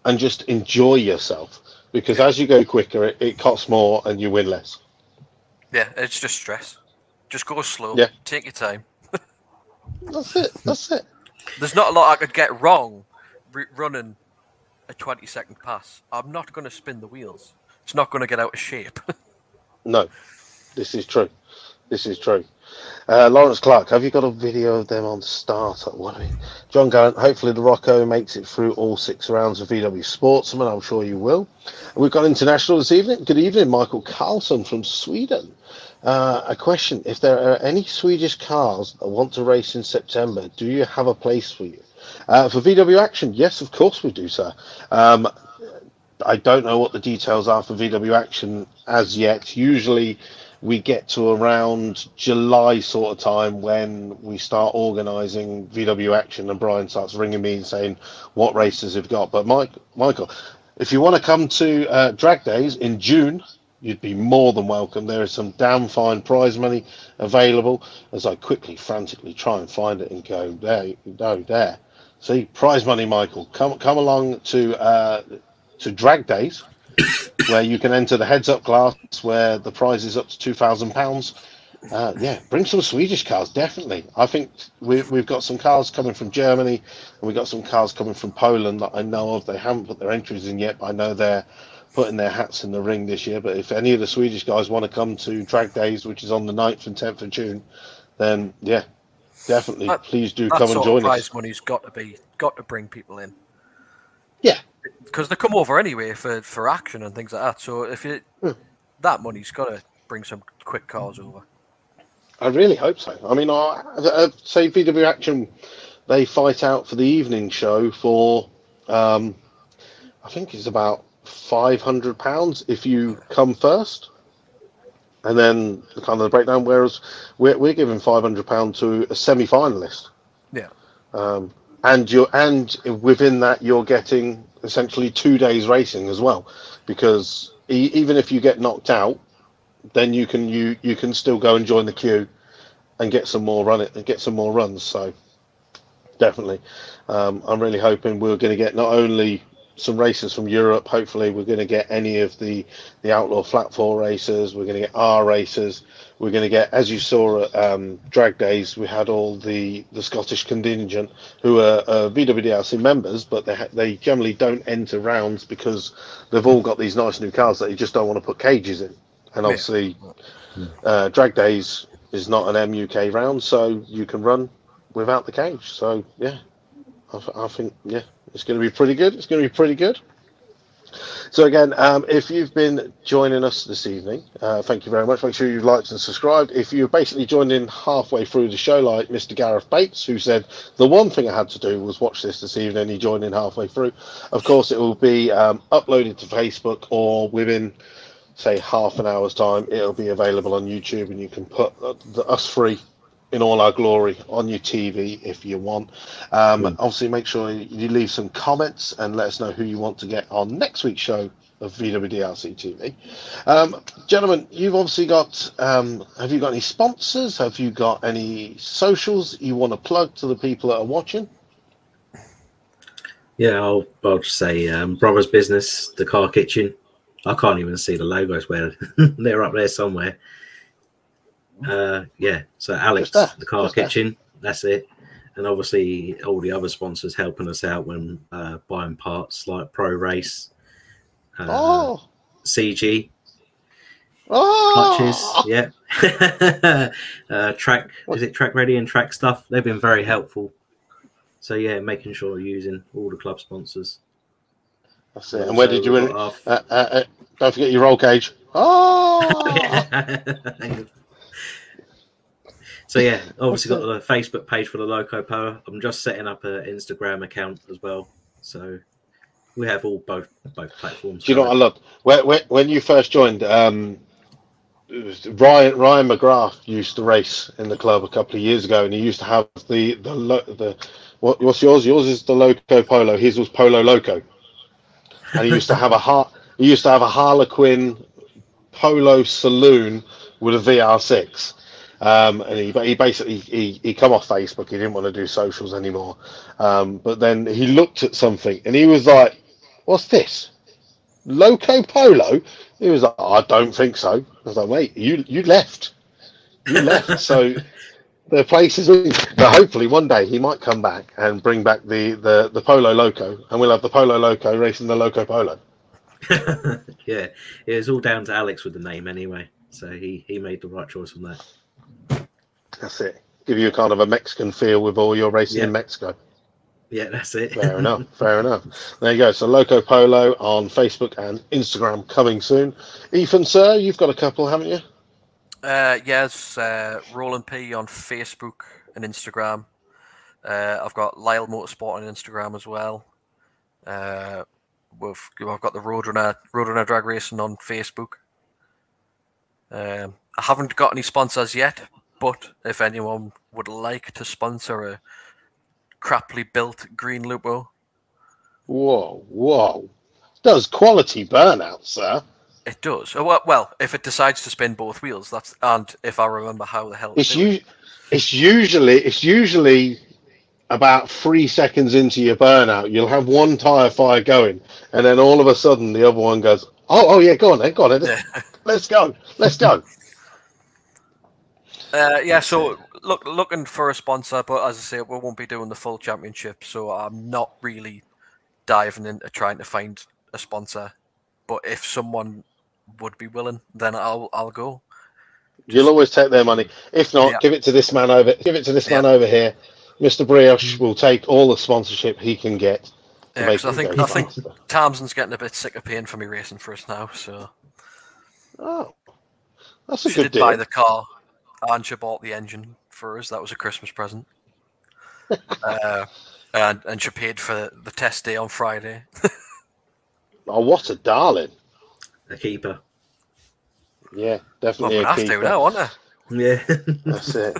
and just enjoy yourself. Because as you go quicker, it costs more and you win less. Yeah, it's just stress. Just go slow. Yeah. Take your time. That's it. There's not a lot I could get wrong running a 20-second pass. I'm not going to spin the wheels. It's not going to get out of shape. No, this is true. Lawrence Clark, have you got a video of them on starter? What I mean, John Gallant, hopefully the Rocco makes it through all 6 rounds of VW Sportsman. I'm sure you will. We've got international this evening. Good evening, Michael Carlson from Sweden. A question: if there are any Swedish cars that want to race in September, do you have a place for you? For VW Action, yes, of course we do, sir. I don't know what the details are for VW Action as yet. Usually we get to around July sort of time when we start organising VW Action, and Brian starts ringing me and saying what races have got. But Michael, if you want to come to Drag Days in June, you'd be more than welcome. There is some damn fine prize money available. As I quickly, frantically try and find it and go, there. See, prize money, Michael. Come along to Drag Days, where you can enter the heads-up class, where the prize is up to £2,000. Yeah, bring some Swedish cars, definitely. I think we've got some cars coming from Germany, and we've got some cars coming from Poland that I know of. They haven't put their entries in yet, but I know they're putting their hats in the ring this year. But if any of the Swedish guys want to come to Drag Days, which is on the 9th and 10th of June, then yeah, definitely, please do come and join us. Prize money's got to bring people in. Yeah. Because they come over anyway for action and things like that. So if that money's got to bring some quick cars over. I really hope so. I mean, I say VW Action, they fight out for the evening show for, I think it's about £500 if you come first, and then kind of the breakdown. Whereas we're giving £500 to a semi-finalist. Yeah. And within that, you're getting essentially 2 days racing as well, because even if you get knocked out, then you can still go and join the queue and get some more runs. So definitely, I'm really hoping we're going to get not only some races from Europe. Hopefully, we're going to get any of the outlaw flat four racers. We're going to get our racers. We're going to get, as you saw at Drag Days, we had all the Scottish contingent who are VWDRC members, but they generally don't enter rounds because they've all got these nice new cars that you just don't want to put cages in. And obviously, Drag Days is not an MUK round, so you can run without the cage. So, yeah, I think, yeah, it's going to be pretty good. It's going to be pretty good. So again, if you've been joining us this evening, thank you very much. Make sure you've liked and subscribed. If you basically joined in halfway through the show, like Mr. Gareth Bates, who said the one thing I had to do was watch this evening, he joined in halfway through. Of course, it will be uploaded to Facebook, or within, say, half an hour's time, it'll be available on YouTube, and you can put us free in all our glory on your TV if you want. Obviously, make sure you leave some comments and let us know who you want to get on next week's show of VWDRCTV. Gentlemen, you've obviously got, have you got any sponsors? Have you got any socials you want to plug to the people that are watching? Yeah, I'll just say Brother's Business, the Car Kitchen. I can't even see the logos where they're up there somewhere. Yeah, so Alex, the Car Kitchen, that's it. And obviously all the other sponsors helping us out when buying parts like Pro Race, CG, clutches, yeah. Track, is it Track Ready and Track Stuff? They've been very helpful. So yeah, making sure you're using all the club sponsors. That's it. And where did you win? Don't forget your roll cage. So yeah, obviously got the Facebook page for the Loco Power. I'm just setting up an Instagram account as well. So we have both platforms. Do you know what I loved? When you first joined, Ryan McGrath used to race in the club a couple of years ago, and he used to have what's yours? Yours is the Loco Polo. His was Polo Loco, and he used to have a Harlequin Polo saloon with a VR6. And he basically he come off Facebook. He didn't want to do socials anymore. But then he looked at something and he was like, "What's this? Loco Polo?" He was like, "I don't think so." I was like, "Wait, you left. You left." So the place is. But hopefully one day he might come back and bring back the Polo Loco, and we'll have the Polo Loco racing the Loco Polo. Yeah, it's all down to Alex with the name anyway. So he made the right choice on that. That's it. Give you a kind of a Mexican feel with all your racing in Mexico. Yeah, that's it. Fair enough. Fair enough. There you go. So Loco Polo on Facebook and Instagram coming soon. Ethan, sir, you've got a couple, haven't you? Yes. Roland P on Facebook and Instagram. I've got Lisle Motorsport on Instagram as well. I've got the Roadrunner Drag Racing on Facebook. I haven't got any sponsors yet, but if anyone would like to sponsor a craply built green Lupo. Whoa. Does quality burnout, sir? It does. Well, if it decides to spin both wheels, and if I remember how the hell it's usually about 3 seconds into your burnout, you'll have one tyre fire going, and then all of a sudden the other one goes, oh yeah, go on then. Let's go. So looking for a sponsor, but as I say, we won't be doing the full championship, so I'm not really diving into trying to find a sponsor. But if someone would be willing, then I'll go. You'll always take their money. If not, give it to this man over. Give it to this man over here. Mr. Brioche will take all the sponsorship he can get. Yeah, because I think Tamsin's getting a bit sick of paying for me racing for us now. So. Oh, that's a she good did deal. buy the car, and she bought the engine for us. That was a Christmas present. And she paid for the test day on Friday. Oh, what a darling! A keeper. Yeah, definitely well, a keeper. Have to now, won't I? Yeah, that's it.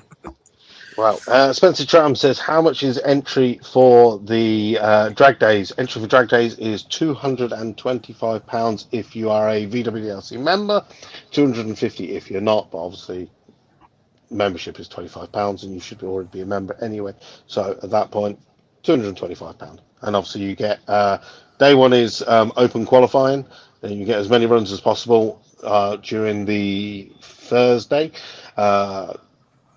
Well, Spencer Tram says, how much is entry for the drag days? Entry for drag days is £225 if you are a VWDRC member, £250 if you're not, but obviously membership is £25 and you should already be a member anyway. So at that point, £225. And obviously you get day one is open qualifying, and you get as many runs as possible during the Thursday.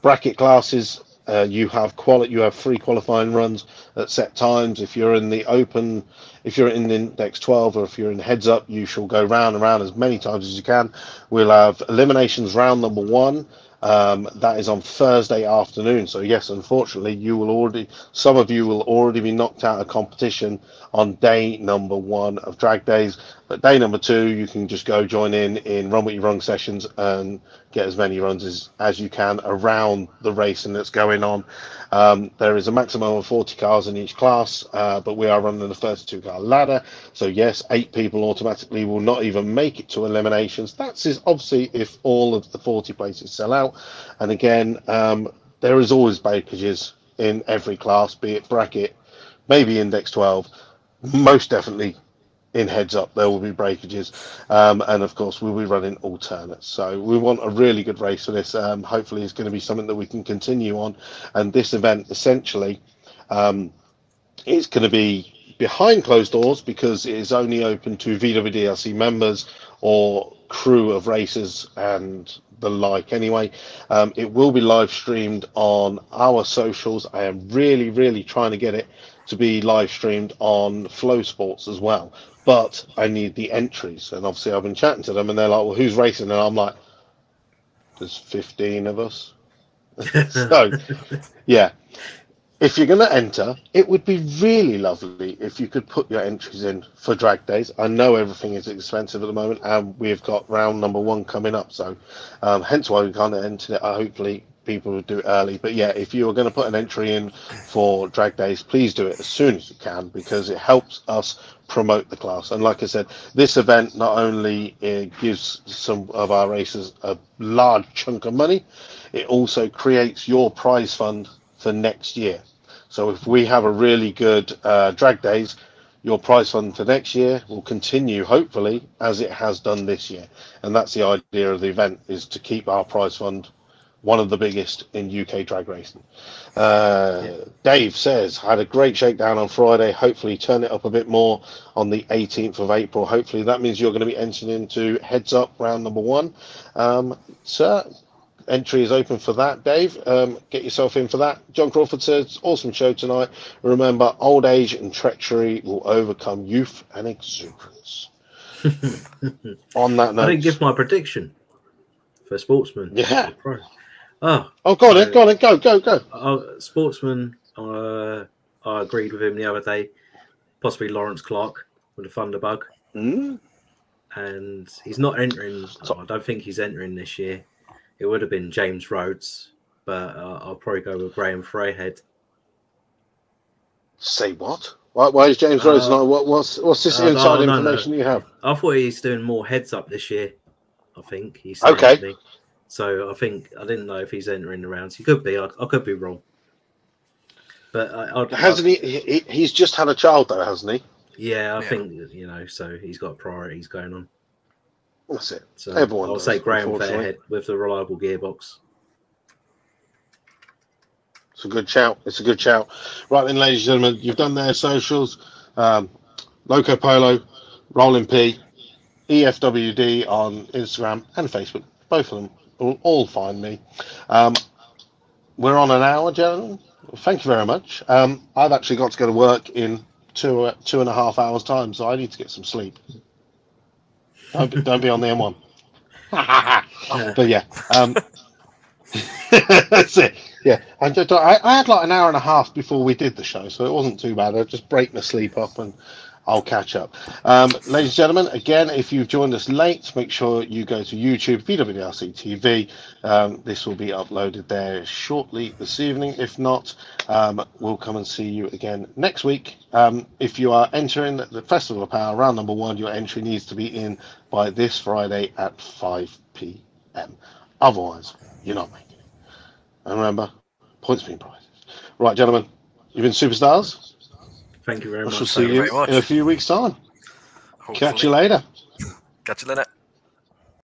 Bracket classes, you have free qualifying runs at set times. If you're in the open, if you're in index 12, or if you're in heads up, you shall go round and round as many times as you can. We'll have eliminations round number 1. That is on Thursday afternoon. So yes, unfortunately, some of you will already be knocked out of competition on day number 1 of drag days. But day number 2, you can just go join in Run What You Run sessions and get as many runs as you can around the racing that's going on. There is a maximum of 40 cars in each class, but we are running a 32-car ladder. So yes, 8 people automatically will not even make it to eliminations. That's obviously if all of the 40 places sell out. And again, there is always breakages in every class, be it bracket, maybe index 12, most definitely in heads up there will be breakages, and of course we'll be running alternates. So we want a really good race for this. Hopefully it's going to be something that we can continue on, and this event essentially it's going to be behind closed doors because it is only open to VWDRC members or crew of racers and the like. Anyway, it will be live streamed on our socials. I am really trying to get it to be live streamed on Flow Sports as well, but I need the entries, and obviously I've been chatting to them and they're like, well, who's racing? And I'm like, there's 15 of us. So yeah, if you're going to enter, it would be really lovely if you could put your entries in for drag days. I know everything is expensive at the moment, and we've got round number 1 coming up, so hence why we can't enter it. Hopefully people will do it early. But yeah, if you are going to put an entry in for drag days, please do it as soon as you can, because it helps us promote the class. And like I said, this event not only gives some of our racers a large chunk of money, it also creates your prize fund for next year. So if we have a really good drag days, your prize fund for next year will continue, hopefully, as it has done this year. And that's the idea of the event, is to keep our prize fund one of the biggest in UK drag racing. Dave says, had a great shakedown on Friday. Hopefully turn it up a bit more on the 18th of April. Hopefully that means you're going to be entering into heads up round number 1. So entry is open for that, Dave. Get yourself in for that. John Crawford says, awesome show tonight. Remember, old age and treachery will overcome youth and exuberance. On that note, I didn't give my prediction for Sportsman. Yeah. Go on, go. Sportsman, I agreed with him the other day. Possibly Lawrence Clark with a Thunderbug. And he's not entering. I don't think he's entering this year. It would have been James Rhodes, but I'll probably go with Graham Freyhead. Say what? Why is James Rhodes not? What's this inside information you have? I thought he's doing more heads up this year. I think he's okay. So I didn't know if he's entering the rounds. He could be. I could be wrong. But hasn't he? He's just had a child though, hasn't he? Yeah, I think so he's got priorities going on. That's it. So everyone. I'll say Graham Fairhead with the reliable gearbox. It's a good shout. Right then, ladies and gentlemen, you've done their socials. Loco Polo, Rollin' P, EFWD on Instagram and Facebook. Both of them will all find me. We're on an hour, gentlemen. Thank you very much. I've actually got to go to work in 2.5 hours time, so I need to get some sleep. Don't be on the M1. But yeah, that's it. Yeah, I had like an hour and a half before we did the show, so it wasn't too bad. I'll just break my sleep up and I'll catch up. Ladies and gentlemen, again, if you've joined us late, make sure you go to YouTube, VWDRCTV. This will be uploaded there shortly this evening. If not, we'll come and see you again next week. If you are entering the Festival of Power round number 1, your entry needs to be in by this Friday at 5 p.m. Otherwise, you're not making it. And remember, points being prizes. Right, gentlemen, you've been superstars. Thank you very much. I shall see you in a few weeks' time. Hopefully. Catch you later. Catch you later.